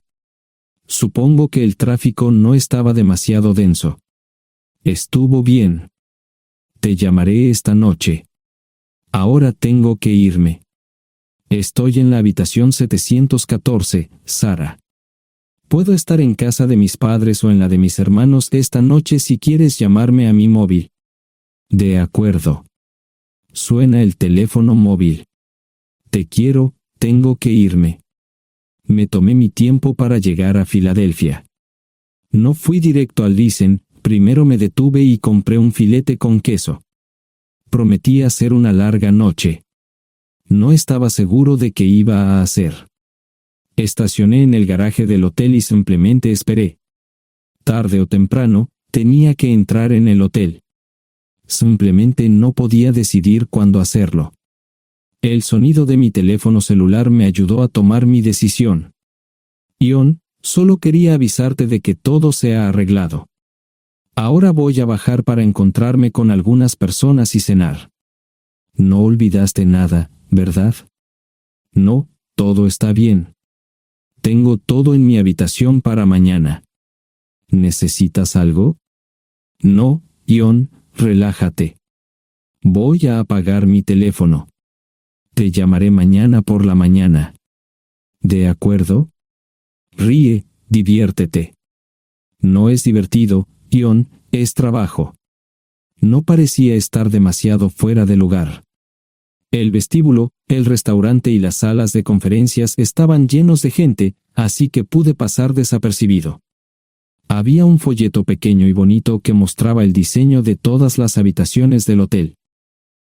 Supongo que el tráfico no estaba demasiado denso. Estuvo bien. Te llamaré esta noche. Ahora tengo que irme. Estoy en la habitación 714, Sara. Puedo estar en casa de mis padres o en la de mis hermanos esta noche si quieres llamarme a mi móvil. De acuerdo. Suena el teléfono móvil. Te quiero, tengo que irme. Me tomé mi tiempo para llegar a Filadelfia. No fui directo al Lisen, primero me detuve y compré un filete con queso. Prometí hacer una larga noche. No estaba seguro de qué iba a hacer. Estacioné en el garaje del hotel y simplemente esperé. Tarde o temprano, tenía que entrar en el hotel. Simplemente no podía decidir cuándo hacerlo. El sonido de mi teléfono celular me ayudó a tomar mi decisión. Ion, solo quería avisarte de que todo se ha arreglado. Ahora voy a bajar para encontrarme con algunas personas y cenar. No olvidaste nada, ¿verdad? No, todo está bien. Tengo todo en mi habitación para mañana. ¿Necesitas algo? No, Ion, relájate. Voy a apagar mi teléfono. Te llamaré mañana por la mañana. ¿De acuerdo? Ríe, diviértete. No es divertido, Ion, es trabajo. No parecía estar demasiado fuera de lugar. El vestíbulo, el restaurante y las salas de conferencias estaban llenos de gente, así que pude pasar desapercibido. Había un folleto pequeño y bonito que mostraba el diseño de todas las habitaciones del hotel.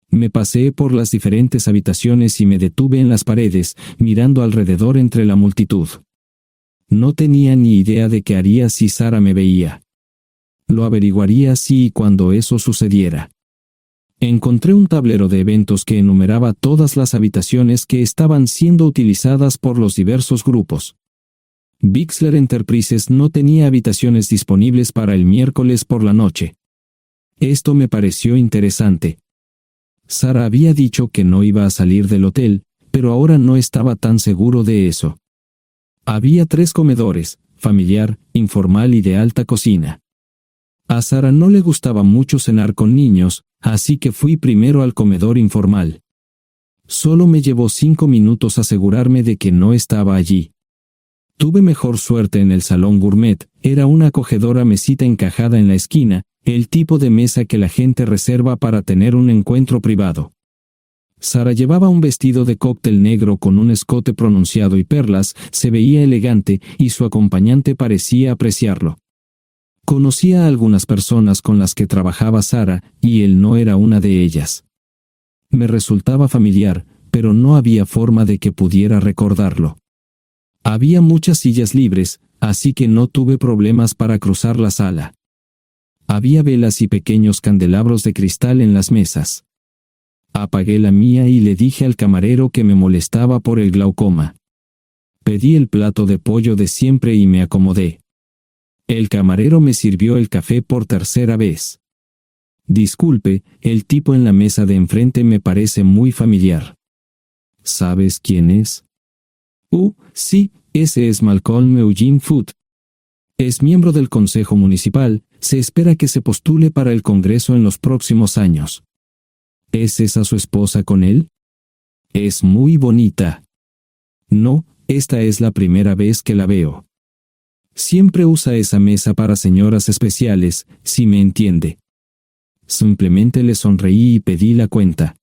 Me paseé por las diferentes habitaciones y me detuve en las paredes, mirando alrededor entre la multitud. No tenía ni idea de qué haría si Sara me veía. Lo averiguaría si y cuando eso sucediera. Encontré un tablero de eventos que enumeraba todas las habitaciones que estaban siendo utilizadas por los diversos grupos. Bixler Enterprises no tenía habitaciones disponibles para el miércoles por la noche. Esto me pareció interesante. Sara había dicho que no iba a salir del hotel, pero ahora no estaba tan seguro de eso. Había 3 comedores, familiar, informal y de alta cocina. A Sara no le gustaba mucho cenar con niños, así que fui primero al comedor informal. Solo me llevó 5 minutos asegurarme de que no estaba allí. Tuve mejor suerte en el salón gourmet, era una acogedora mesita encajada en la esquina, el tipo de mesa que la gente reserva para tener un encuentro privado. Sara llevaba un vestido de cóctel negro con un escote pronunciado y perlas, se veía elegante y su acompañante parecía apreciarlo. Conocía a algunas personas con las que trabajaba Sara, y él no era una de ellas. Me resultaba familiar, pero no había forma de que pudiera recordarlo. Había muchas sillas libres, así que no tuve problemas para cruzar la sala. Había velas y pequeños candelabros de cristal en las mesas. Apagué la mía y le dije al camarero que me molestaba por el glaucoma. Pedí el plato de pollo de siempre y me acomodé. El camarero me sirvió el café por tercera vez. Disculpe, el tipo en la mesa de enfrente me parece muy familiar. ¿Sabes quién es? Sí, ese es Malcolm Eugene Foote. Es miembro del Consejo Municipal, se espera que se postule para el Congreso en los próximos años. ¿Es esa su esposa con él? Es muy bonita. No, esta es la primera vez que la veo. Siempre usa esa mesa para señoras especiales, si me entiende. Simplemente le sonreí y pedí la cuenta.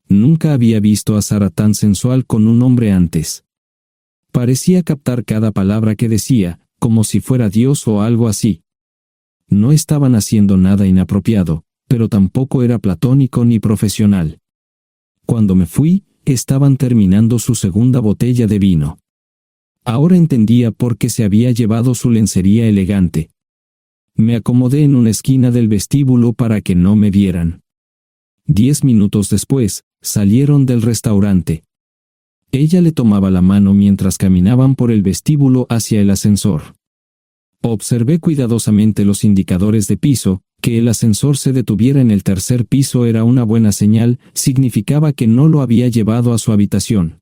Nunca había visto a Sara tan sensual con un hombre antes. Parecía captar cada palabra que decía, como si fuera Dios o algo así. No estaban haciendo nada inapropiado, pero tampoco era platónico ni profesional. Cuando me fui, estaban terminando su segunda botella de vino. Ahora entendía por qué se había llevado su lencería elegante. Me acomodé en una esquina del vestíbulo para que no me vieran. 10 minutos después, salieron del restaurante. Ella le tomaba la mano mientras caminaban por el vestíbulo hacia el ascensor. Observé cuidadosamente los indicadores de piso. Que el ascensor se detuviera en el tercer piso era una buena señal, significaba que no lo había llevado a su habitación.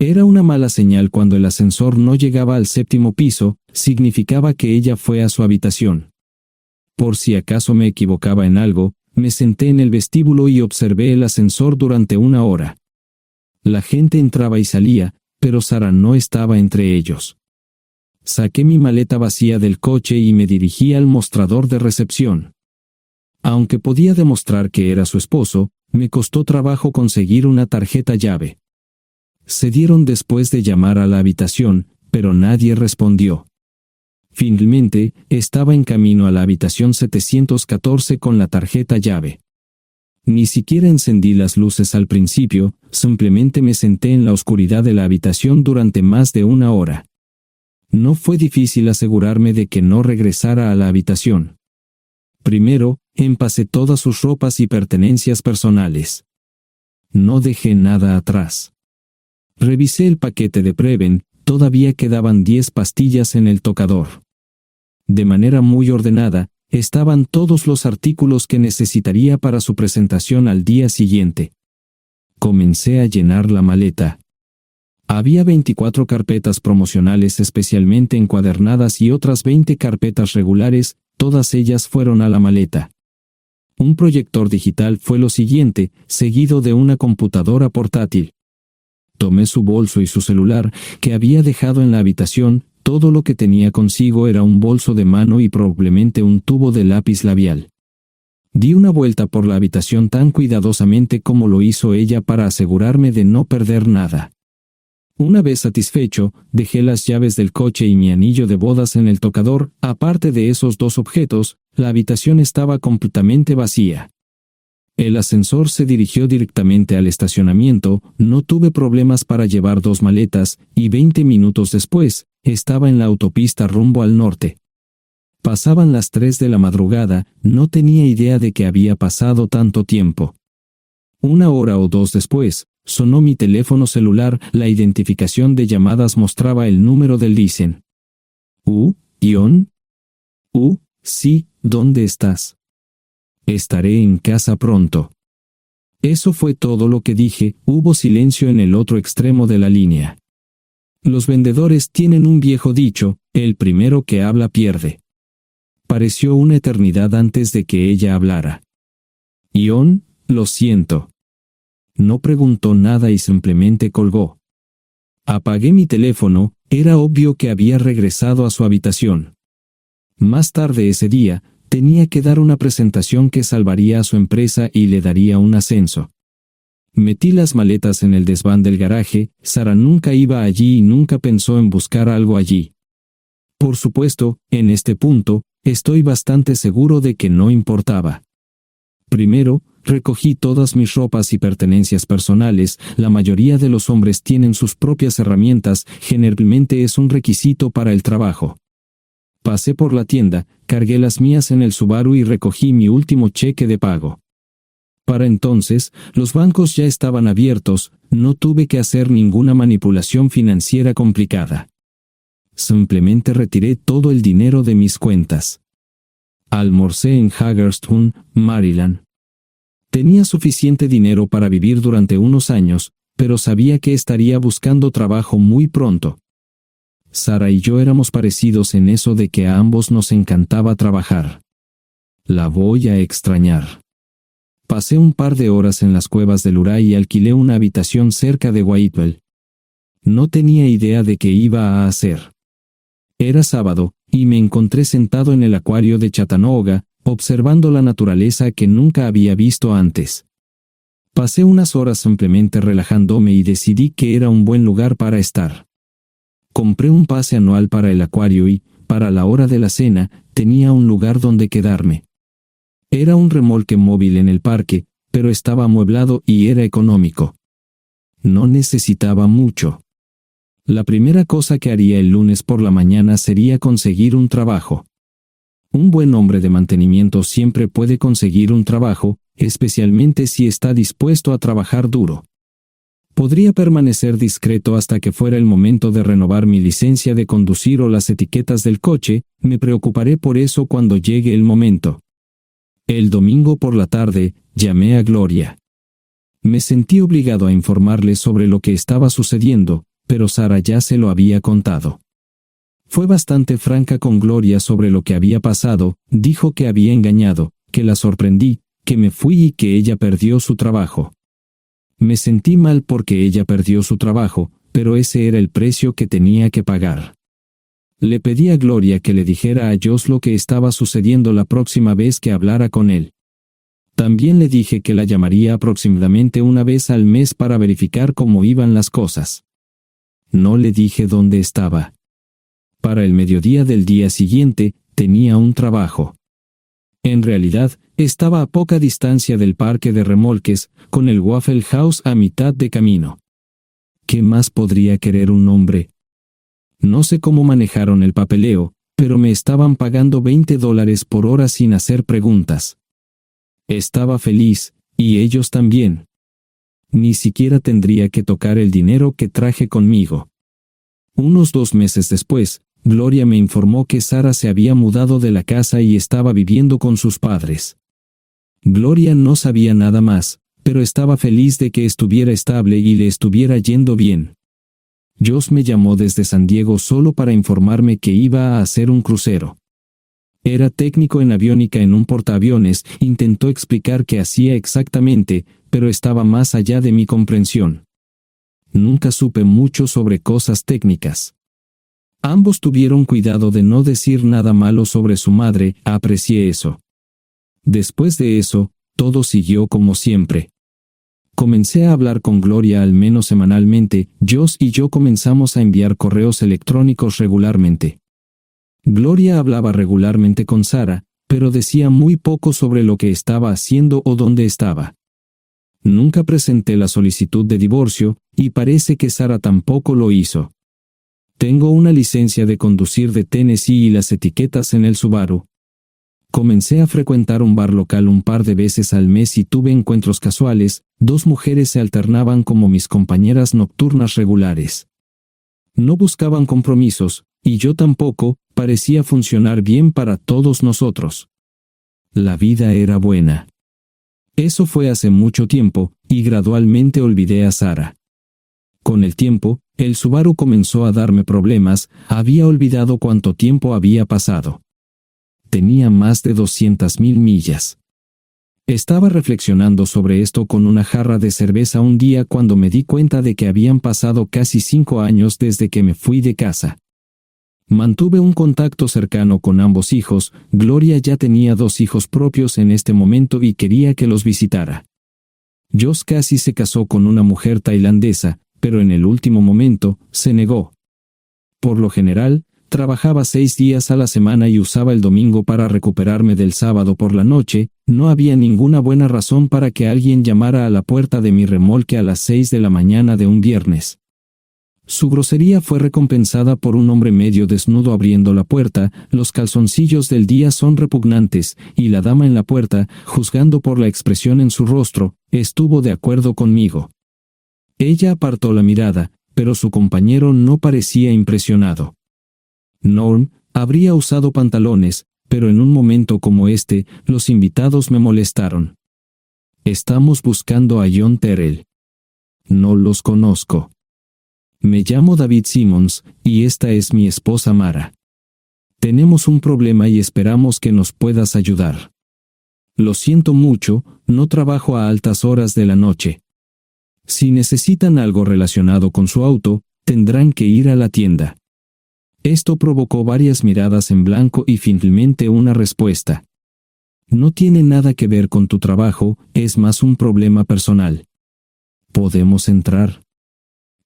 Era una mala señal cuando el ascensor no llegaba al séptimo piso, significaba que ella fue a su habitación. Por si acaso me equivocaba en algo, me senté en el vestíbulo y observé el ascensor durante 1 hora. La gente entraba y salía, pero Sara no estaba entre ellos. Saqué mi maleta vacía del coche y me dirigí al mostrador de recepción. Aunque podía demostrar que era su esposo, me costó trabajo conseguir una tarjeta llave. Se dieron después de llamar a la habitación, pero nadie respondió. Finalmente, estaba en camino a la habitación 714 con la tarjeta llave. Ni siquiera encendí las luces al principio, simplemente me senté en la oscuridad de la habitación durante más de 1 hora. No fue difícil asegurarme de que no regresara a la habitación. Primero, empacé todas sus ropas y pertenencias personales. No dejé nada atrás. Revisé el paquete de Preven, todavía quedaban 10 pastillas en el tocador. De manera muy ordenada, estaban todos los artículos que necesitaría para su presentación al día siguiente. Comencé a llenar la maleta. Había 24 carpetas promocionales especialmente encuadernadas y otras 20 carpetas regulares, todas ellas fueron a la maleta. Un proyector digital fue lo siguiente, seguido de una computadora portátil. Tomé su bolso y su celular, que había dejado en la habitación. Todo lo que tenía consigo era un bolso de mano y probablemente un tubo de lápiz labial. Di una vuelta por la habitación tan cuidadosamente como lo hizo ella para asegurarme de no perder nada. Una vez satisfecho, dejé las llaves del coche y mi anillo de bodas en el tocador. Aparte de esos 2 objetos, la habitación estaba completamente vacía. El ascensor se dirigió directamente al estacionamiento, no tuve problemas para llevar 2 maletas, y 20 minutos después, estaba en la autopista rumbo al norte. Pasaban las 3 de la madrugada, no tenía idea de que había pasado tanto tiempo. 1 hora o 2 después, sonó mi teléfono celular, la identificación de llamadas mostraba el número del Listen. ¿Ion? Sí, ¿dónde estás? Estaré en casa pronto. Eso fue todo lo que dije. Hubo silencio en el otro extremo de la línea. Los vendedores tienen un viejo dicho, el primero que habla pierde. Pareció una eternidad antes de que ella hablara. Ion, lo siento. No preguntó nada y simplemente colgó. Apagué mi teléfono, era obvio que había regresado a su habitación. Más tarde ese día, tenía que dar una presentación que salvaría a su empresa y le daría un ascenso. Metí las maletas en el desván del garaje. Sara nunca iba allí y nunca pensó en buscar algo allí. Por supuesto, en este punto, estoy bastante seguro de que no importaba. Primero, recogí todas mis ropas y pertenencias personales. La mayoría de los hombres tienen sus propias herramientas, generalmente es un requisito para el trabajo. Pasé por la tienda, cargué las mías en el Subaru y recogí mi último cheque de pago. Para entonces, los bancos ya estaban abiertos, no tuve que hacer ninguna manipulación financiera complicada. Simplemente retiré todo el dinero de mis cuentas. Almorcé en Hagerstown, Maryland. Tenía suficiente dinero para vivir durante unos años, pero sabía que estaría buscando trabajo muy pronto. Sara y yo éramos parecidos en eso de que a ambos nos encantaba trabajar. La voy a extrañar. Pasé un par de horas en las cuevas del Uray y alquilé una habitación cerca de Whitewell. No tenía idea de qué iba a hacer. Era sábado, y me encontré sentado en el acuario de Chattanooga, observando la naturaleza que nunca había visto antes. Pasé unas horas simplemente relajándome y decidí que era un buen lugar para estar. Compré un pase anual para el acuario y, para la hora de la cena, tenía un lugar donde quedarme. Era un remolque móvil en el parque, pero estaba amueblado y era económico. No necesitaba mucho. La primera cosa que haría el lunes por la mañana sería conseguir un trabajo. Un buen hombre de mantenimiento siempre puede conseguir un trabajo, especialmente si está dispuesto a trabajar duro. Podría permanecer discreto hasta que fuera el momento de renovar mi licencia de conducir o las etiquetas del coche, me preocuparé por eso cuando llegue el momento. El domingo por la tarde, llamé a Gloria. Me sentí obligado a informarle sobre lo que estaba sucediendo, pero Sara ya se lo había contado. Fue bastante franca con Gloria sobre lo que había pasado, dijo que había engañado, que la sorprendí, que me fui y que ella perdió su trabajo. Me sentí mal porque ella perdió su trabajo, pero ese era el precio que tenía que pagar. Le pedí a Gloria que le dijera a Josh lo que estaba sucediendo la próxima vez que hablara con él. También le dije que la llamaría aproximadamente una vez al mes para verificar cómo iban las cosas. No le dije dónde estaba. Para el mediodía del día siguiente, tenía un trabajo. En realidad, estaba a poca distancia del parque de remolques, con el Waffle House a mitad de camino. ¿Qué más podría querer un hombre? No sé cómo manejaron el papeleo, pero me estaban pagando $20 por hora sin hacer preguntas. Estaba feliz, y ellos también. Ni siquiera tendría que tocar el dinero que traje conmigo. Unos 2 meses después, Gloria me informó que Sara se había mudado de la casa y estaba viviendo con sus padres. Gloria no sabía nada más, pero estaba feliz de que estuviera estable y le estuviera yendo bien. Josh me llamó desde San Diego solo para informarme que iba a hacer un crucero. Era técnico en aviónica en un portaaviones, intentó explicar qué hacía exactamente, pero estaba más allá de mi comprensión. Nunca supe mucho sobre cosas técnicas. Ambos tuvieron cuidado de no decir nada malo sobre su madre, aprecié eso. Después de eso, todo siguió como siempre. Comencé a hablar con Gloria al menos semanalmente, Josh y yo comenzamos a enviar correos electrónicos regularmente. Gloria hablaba regularmente con Sara, pero decía muy poco sobre lo que estaba haciendo o dónde estaba. Nunca presenté la solicitud de divorcio, y parece que Sara tampoco lo hizo. Tengo una licencia de conducir de Tennessee y las etiquetas en el Subaru. Comencé a frecuentar un bar local un par de veces al mes y tuve encuentros casuales, 2 mujeres se alternaban como mis compañeras nocturnas regulares. No buscaban compromisos, y yo tampoco, parecía funcionar bien para todos nosotros. La vida era buena. Eso fue hace mucho tiempo, y gradualmente olvidé a Sara. Con el tiempo, el Subaru comenzó a darme problemas, había olvidado cuánto tiempo había pasado. Tenía más de 200,000 millas. Estaba reflexionando sobre esto con una jarra de cerveza un día cuando me di cuenta de que habían pasado casi 5 años desde que me fui de casa. Mantuve un contacto cercano con ambos hijos, Gloria ya tenía 2 hijos propios en este momento y quería que los visitara. Josh casi se casó con una mujer tailandesa, pero en el último momento, se negó. Por lo general, trabajaba 6 días a la semana y usaba el domingo para recuperarme del sábado por la noche, no había ninguna buena razón para que alguien llamara a la puerta de mi remolque a las 6 de la mañana de un viernes. Su grosería fue recompensada por un hombre medio desnudo abriendo la puerta, los calzoncillos del día son repugnantes, y la dama en la puerta, juzgando por la expresión en su rostro, estuvo de acuerdo conmigo. Ella apartó la mirada, pero su compañero no parecía impresionado. Norm habría usado pantalones, pero en un momento como este, los invitados me molestaron. Estamos buscando a John Terrell. No los conozco. Me llamo David Simmons, y esta es mi esposa Mara. Tenemos un problema y esperamos que nos puedas ayudar. Lo siento mucho, no trabajo a altas horas de la noche. Si necesitan algo relacionado con su auto, tendrán que ir a la tienda. Esto provocó varias miradas en blanco y finalmente una respuesta. No tiene nada que ver con tu trabajo, es más un problema personal. ¿Podemos entrar?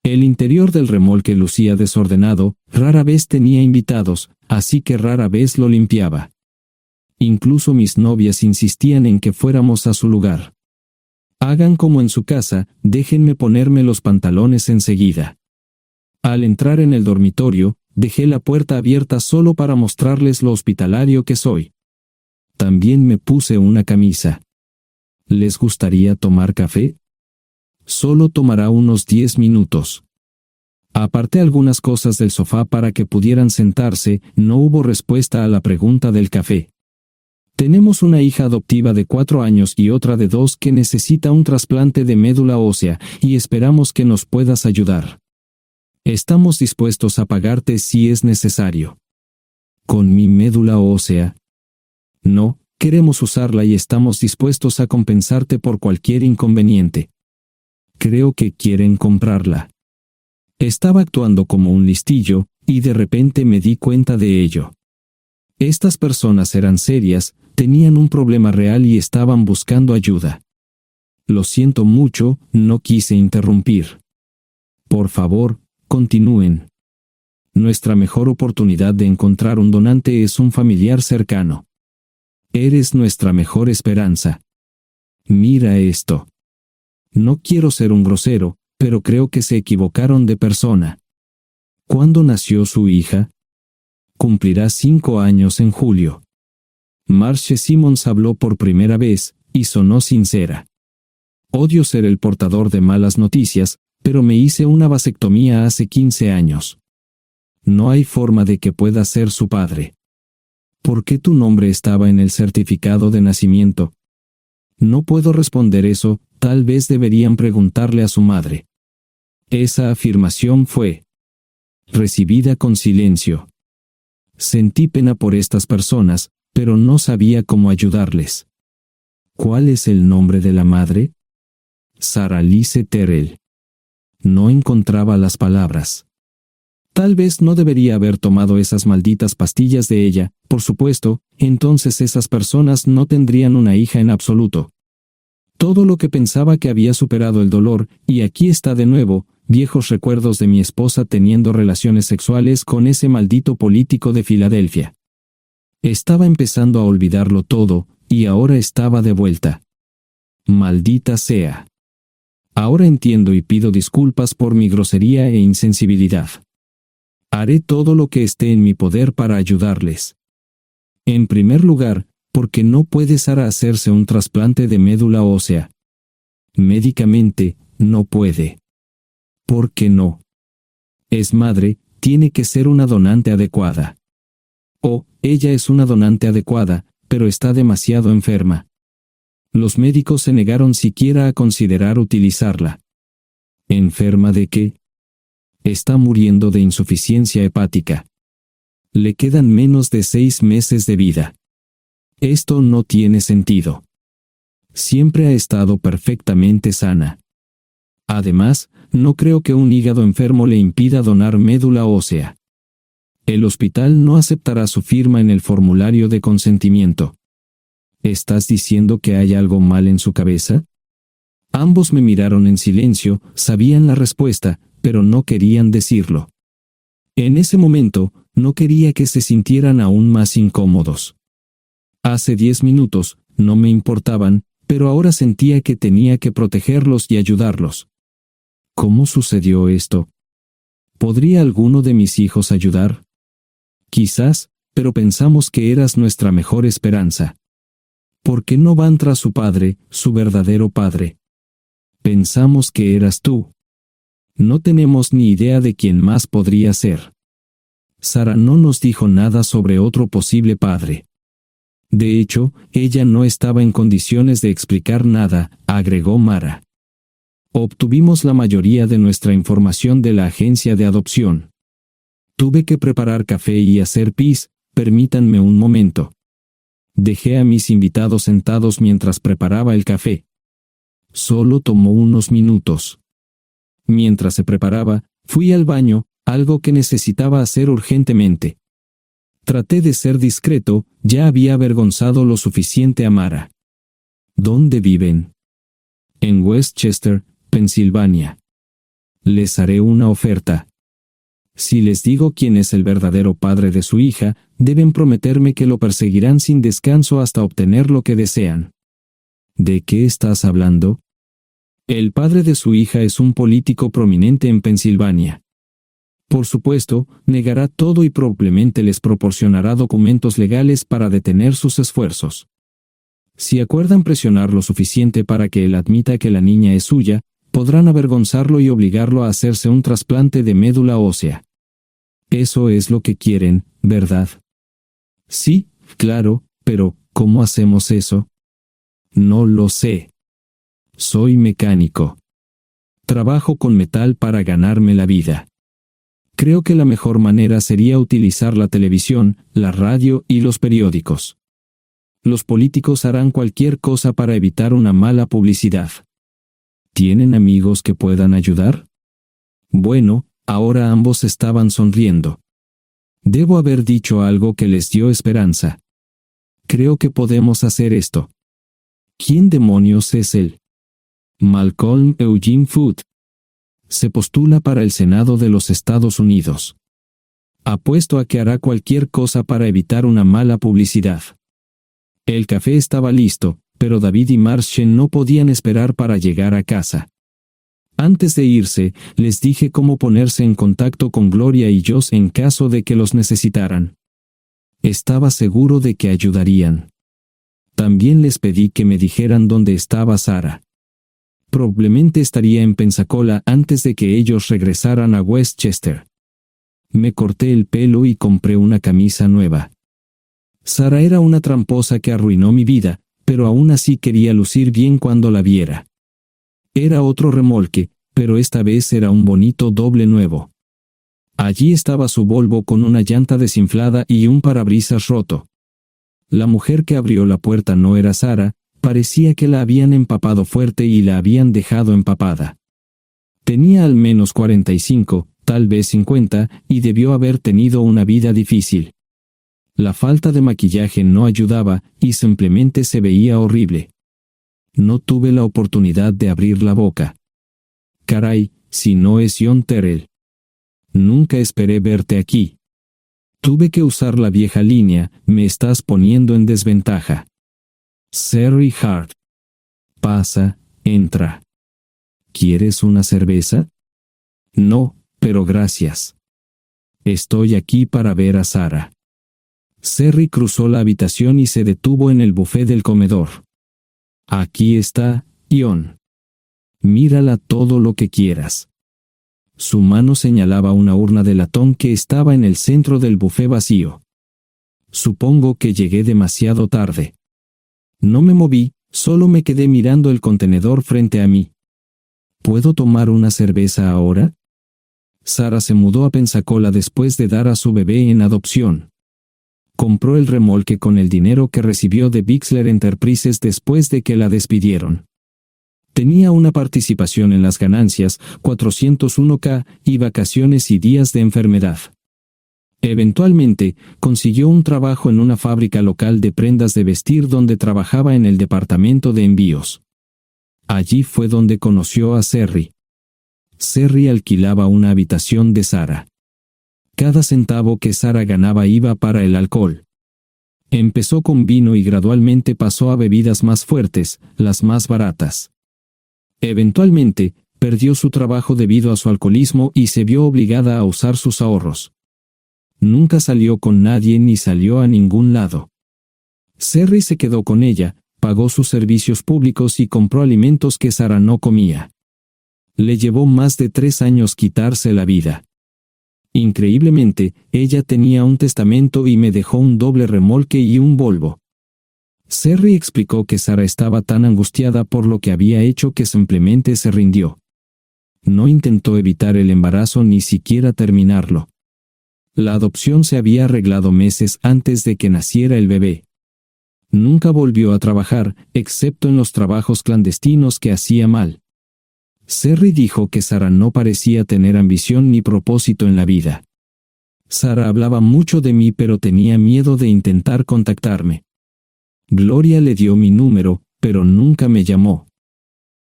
El interior del remolque lucía desordenado, rara vez tenía invitados, así que rara vez lo limpiaba. Incluso mis novias insistían en que fuéramos a su lugar. Hagan como en su casa, déjenme ponerme los pantalones enseguida. Al entrar en el dormitorio, dejé la puerta abierta solo para mostrarles lo hospitalario que soy. También me puse una camisa. ¿Les gustaría tomar café? Solo tomará unos 10 minutos. Aparté algunas cosas del sofá para que pudieran sentarse. No hubo respuesta a la pregunta del café. Tenemos una hija adoptiva de 4 años y otra de 2 que necesita un trasplante de médula ósea, y esperamos que nos puedas ayudar. Estamos dispuestos a pagarte si es necesario. ¿Con mi médula ósea? No, queremos usarla y estamos dispuestos a compensarte por cualquier inconveniente. Creo que quieren comprarla. Estaba actuando como un listillo, y de repente me di cuenta de ello. Estas personas eran serias, tenían un problema real y estaban buscando ayuda. Lo siento mucho, no quise interrumpir. Por favor, continúen. Nuestra mejor oportunidad de encontrar un donante es un familiar cercano. Eres nuestra mejor esperanza. Mira esto. No quiero ser un grosero, pero creo que se equivocaron de persona. ¿Cuándo nació su hija? Cumplirá 5 años en julio. Marche Simons habló por primera vez, y sonó sincera. Odio ser el portador de malas noticias, pero me hice una vasectomía hace 15 años. No hay forma de que pueda ser su padre. ¿Por qué tu nombre estaba en el certificado de nacimiento? No puedo responder eso, tal vez deberían preguntarle a su madre. Esa afirmación fue recibida con silencio. Sentí pena por estas personas, pero no sabía cómo ayudarles. ¿Cuál es el nombre de la madre? Sarah Lise Terrell. No encontraba las palabras. Tal vez no debería haber tomado esas malditas pastillas de ella, por supuesto, entonces esas personas no tendrían una hija en absoluto. Todo lo que pensaba que había superado el dolor, y aquí está de nuevo, viejos recuerdos de mi esposa teniendo relaciones sexuales con ese maldito político de Filadelfia. Estaba empezando a olvidarlo todo, y ahora estaba de vuelta. Maldita sea. Ahora entiendo y pido disculpas por mi grosería e insensibilidad. Haré todo lo que esté en mi poder para ayudarles. En primer lugar, porque no puede Sara hacerse un trasplante de médula ósea. Médicamente, no puede. ¿Por qué no? Es madre, tiene que ser una donante adecuada. Ella es una donante adecuada, pero está demasiado enferma. Los médicos se negaron siquiera a considerar utilizarla. ¿Enferma de qué? Está muriendo de insuficiencia hepática. Le quedan menos de 6 meses de vida. Esto no tiene sentido. Siempre ha estado perfectamente sana. Además, no creo que un hígado enfermo le impida donar médula ósea. El hospital no aceptará su firma en el formulario de consentimiento. ¿Estás diciendo que hay algo mal en su cabeza? Ambos me miraron en silencio, sabían la respuesta, pero no querían decirlo. En ese momento, no quería que se sintieran aún más incómodos. Hace 10 minutos, no me importaban, pero ahora sentía que tenía que protegerlos y ayudarlos. ¿Cómo sucedió esto? ¿Podría alguno de mis hijos ayudar? Quizás, pero pensamos que eras nuestra mejor esperanza. ¿Por qué no van tras su padre, su verdadero padre? Pensamos que eras tú. No tenemos ni idea de quién más podría ser. Sara no nos dijo nada sobre otro posible padre. De hecho, ella no estaba en condiciones de explicar nada, agregó Mara. Obtuvimos la mayoría de nuestra información de la agencia de adopción. Tuve que preparar café y hacer pis, permítanme un momento. Dejé a mis invitados sentados mientras preparaba el café. Solo tomó unos minutos. Mientras se preparaba, fui al baño, algo que necesitaba hacer urgentemente. Traté de ser discreto, ya había avergonzado lo suficiente a Mara. ¿Dónde viven? En Westchester, Pensilvania. Les haré una oferta. Si les digo quién es el verdadero padre de su hija, deben prometerme que lo perseguirán sin descanso hasta obtener lo que desean. ¿De qué estás hablando? El padre de su hija es un político prominente en Pensilvania. Por supuesto, negará todo y probablemente les proporcionará documentos legales para detener sus esfuerzos. Si acuerdan presionar lo suficiente para que él admita que la niña es suya, podrán avergonzarlo y obligarlo a hacerse un trasplante de médula ósea. Eso es lo que quieren, ¿verdad? Sí, claro, pero ¿cómo hacemos eso? No lo sé. Soy mecánico. Trabajo con metal para ganarme la vida. Creo que la mejor manera sería utilizar la televisión, la radio y los periódicos. Los políticos harán cualquier cosa para evitar una mala publicidad. ¿Tienen amigos que puedan ayudar? Bueno, ahora ambos estaban sonriendo. Debo haber dicho algo que les dio esperanza. Creo que podemos hacer esto. ¿Quién demonios es él? Malcolm Eugene Foote. Se postula para el Senado de los Estados Unidos. Apuesto a que hará cualquier cosa para evitar una mala publicidad. El café estaba listo, pero David y Marshall no podían esperar para llegar a casa. Antes de irse, les dije cómo ponerse en contacto con Gloria y Josh en caso de que los necesitaran. Estaba seguro de que ayudarían. También les pedí que me dijeran dónde estaba Sarah. Probablemente estaría en Pensacola antes de que ellos regresaran a Westchester. Me corté el pelo y compré una camisa nueva. Sarah era una tramposa que arruinó mi vida, pero aún así quería lucir bien cuando la viera. Era otro remolque, pero esta vez era un bonito doble nuevo. Allí estaba su Volvo con una llanta desinflada y un parabrisas roto. La mujer que abrió la puerta no era Sarah, parecía que la habían empapado fuerte y la habían dejado empapada. Tenía al menos 45, tal vez 50, y debió haber tenido una vida difícil. La falta de maquillaje no ayudaba, y simplemente se veía horrible. No tuve la oportunidad de abrir la boca. Caray, si no es John Terrell. Nunca esperé verte aquí. Tuve que usar la vieja línea, me estás poniendo en desventaja. Sherry Hart. Pasa, entra. ¿Quieres una cerveza? No, pero gracias. Estoy aquí para ver a Sarah. Sherry cruzó la habitación y se detuvo en el buffet del comedor. Aquí está, John. Mírala todo lo que quieras. Su mano señalaba una urna de latón que estaba en el centro del buffet vacío. Supongo que llegué demasiado tarde. No me moví, solo me quedé mirando el contenedor frente a mí. ¿Puedo tomar una cerveza ahora? Sarah se mudó a Pensacola después de dar a su bebé en adopción. Compró el remolque con el dinero que recibió de Bixler Enterprises después de que la despidieron. Tenía una participación en las ganancias, 401k, y vacaciones y días de enfermedad. Eventualmente, consiguió un trabajo en una fábrica local de prendas de vestir donde trabajaba en el departamento de envíos. Allí fue donde conoció a Sherry. Sherry alquilaba una habitación de Sarah. Cada centavo que Sarah ganaba iba para el alcohol. Empezó con vino y gradualmente pasó a bebidas más fuertes, las más baratas. Eventualmente, perdió su trabajo debido a su alcoholismo y se vio obligada a usar sus ahorros. Nunca salió con nadie ni salió a ningún lado. Sherry se quedó con ella, pagó sus servicios públicos y compró alimentos que Sarah no comía. Le llevó más de 3 años quitarse la vida. Increíblemente, ella tenía un testamento y me dejó un doble remolque y un Volvo. Sherry explicó que Sarah estaba tan angustiada por lo que había hecho que simplemente se rindió. No intentó evitar el embarazo ni siquiera terminarlo. La adopción se había arreglado meses antes de que naciera el bebé. Nunca volvió a trabajar, excepto en los trabajos clandestinos que hacía mal. Sherry dijo que Sarah no parecía tener ambición ni propósito en la vida. Sarah hablaba mucho de mí pero tenía miedo de intentar contactarme. Gloria le dio mi número, pero nunca me llamó.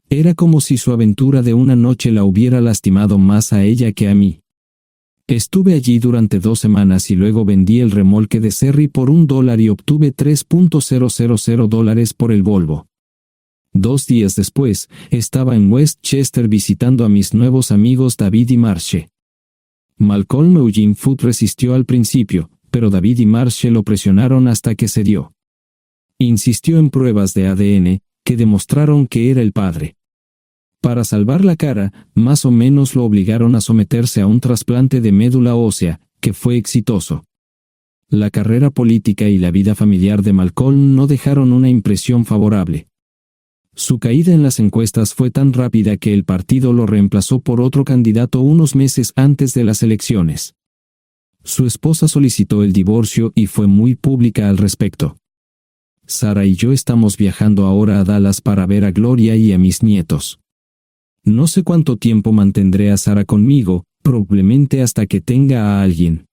Era como si su aventura de una noche la hubiera lastimado más a ella que a mí. Estuve allí durante 2 semanas y luego vendí el remolque de Sherry por $1 y obtuve $3,000 por el Volvo. 2 días después, estaba en Westchester visitando a mis nuevos amigos David y Marshall. Malcolm Eugene Foote resistió al principio, pero David y Marshall lo presionaron hasta que cedió. Insistió en pruebas de ADN, que demostraron que era el padre. Para salvar la cara, más o menos lo obligaron a someterse a un trasplante de médula ósea, que fue exitoso. La carrera política y la vida familiar de Malcolm no dejaron una impresión favorable. Su caída en las encuestas fue tan rápida que el partido lo reemplazó por otro candidato unos meses antes de las elecciones. Su esposa solicitó el divorcio y fue muy pública al respecto. Sara y yo estamos viajando ahora a Dallas para ver a Gloria y a mis nietos. No sé cuánto tiempo mantendré a Sara conmigo, probablemente hasta que tenga a alguien.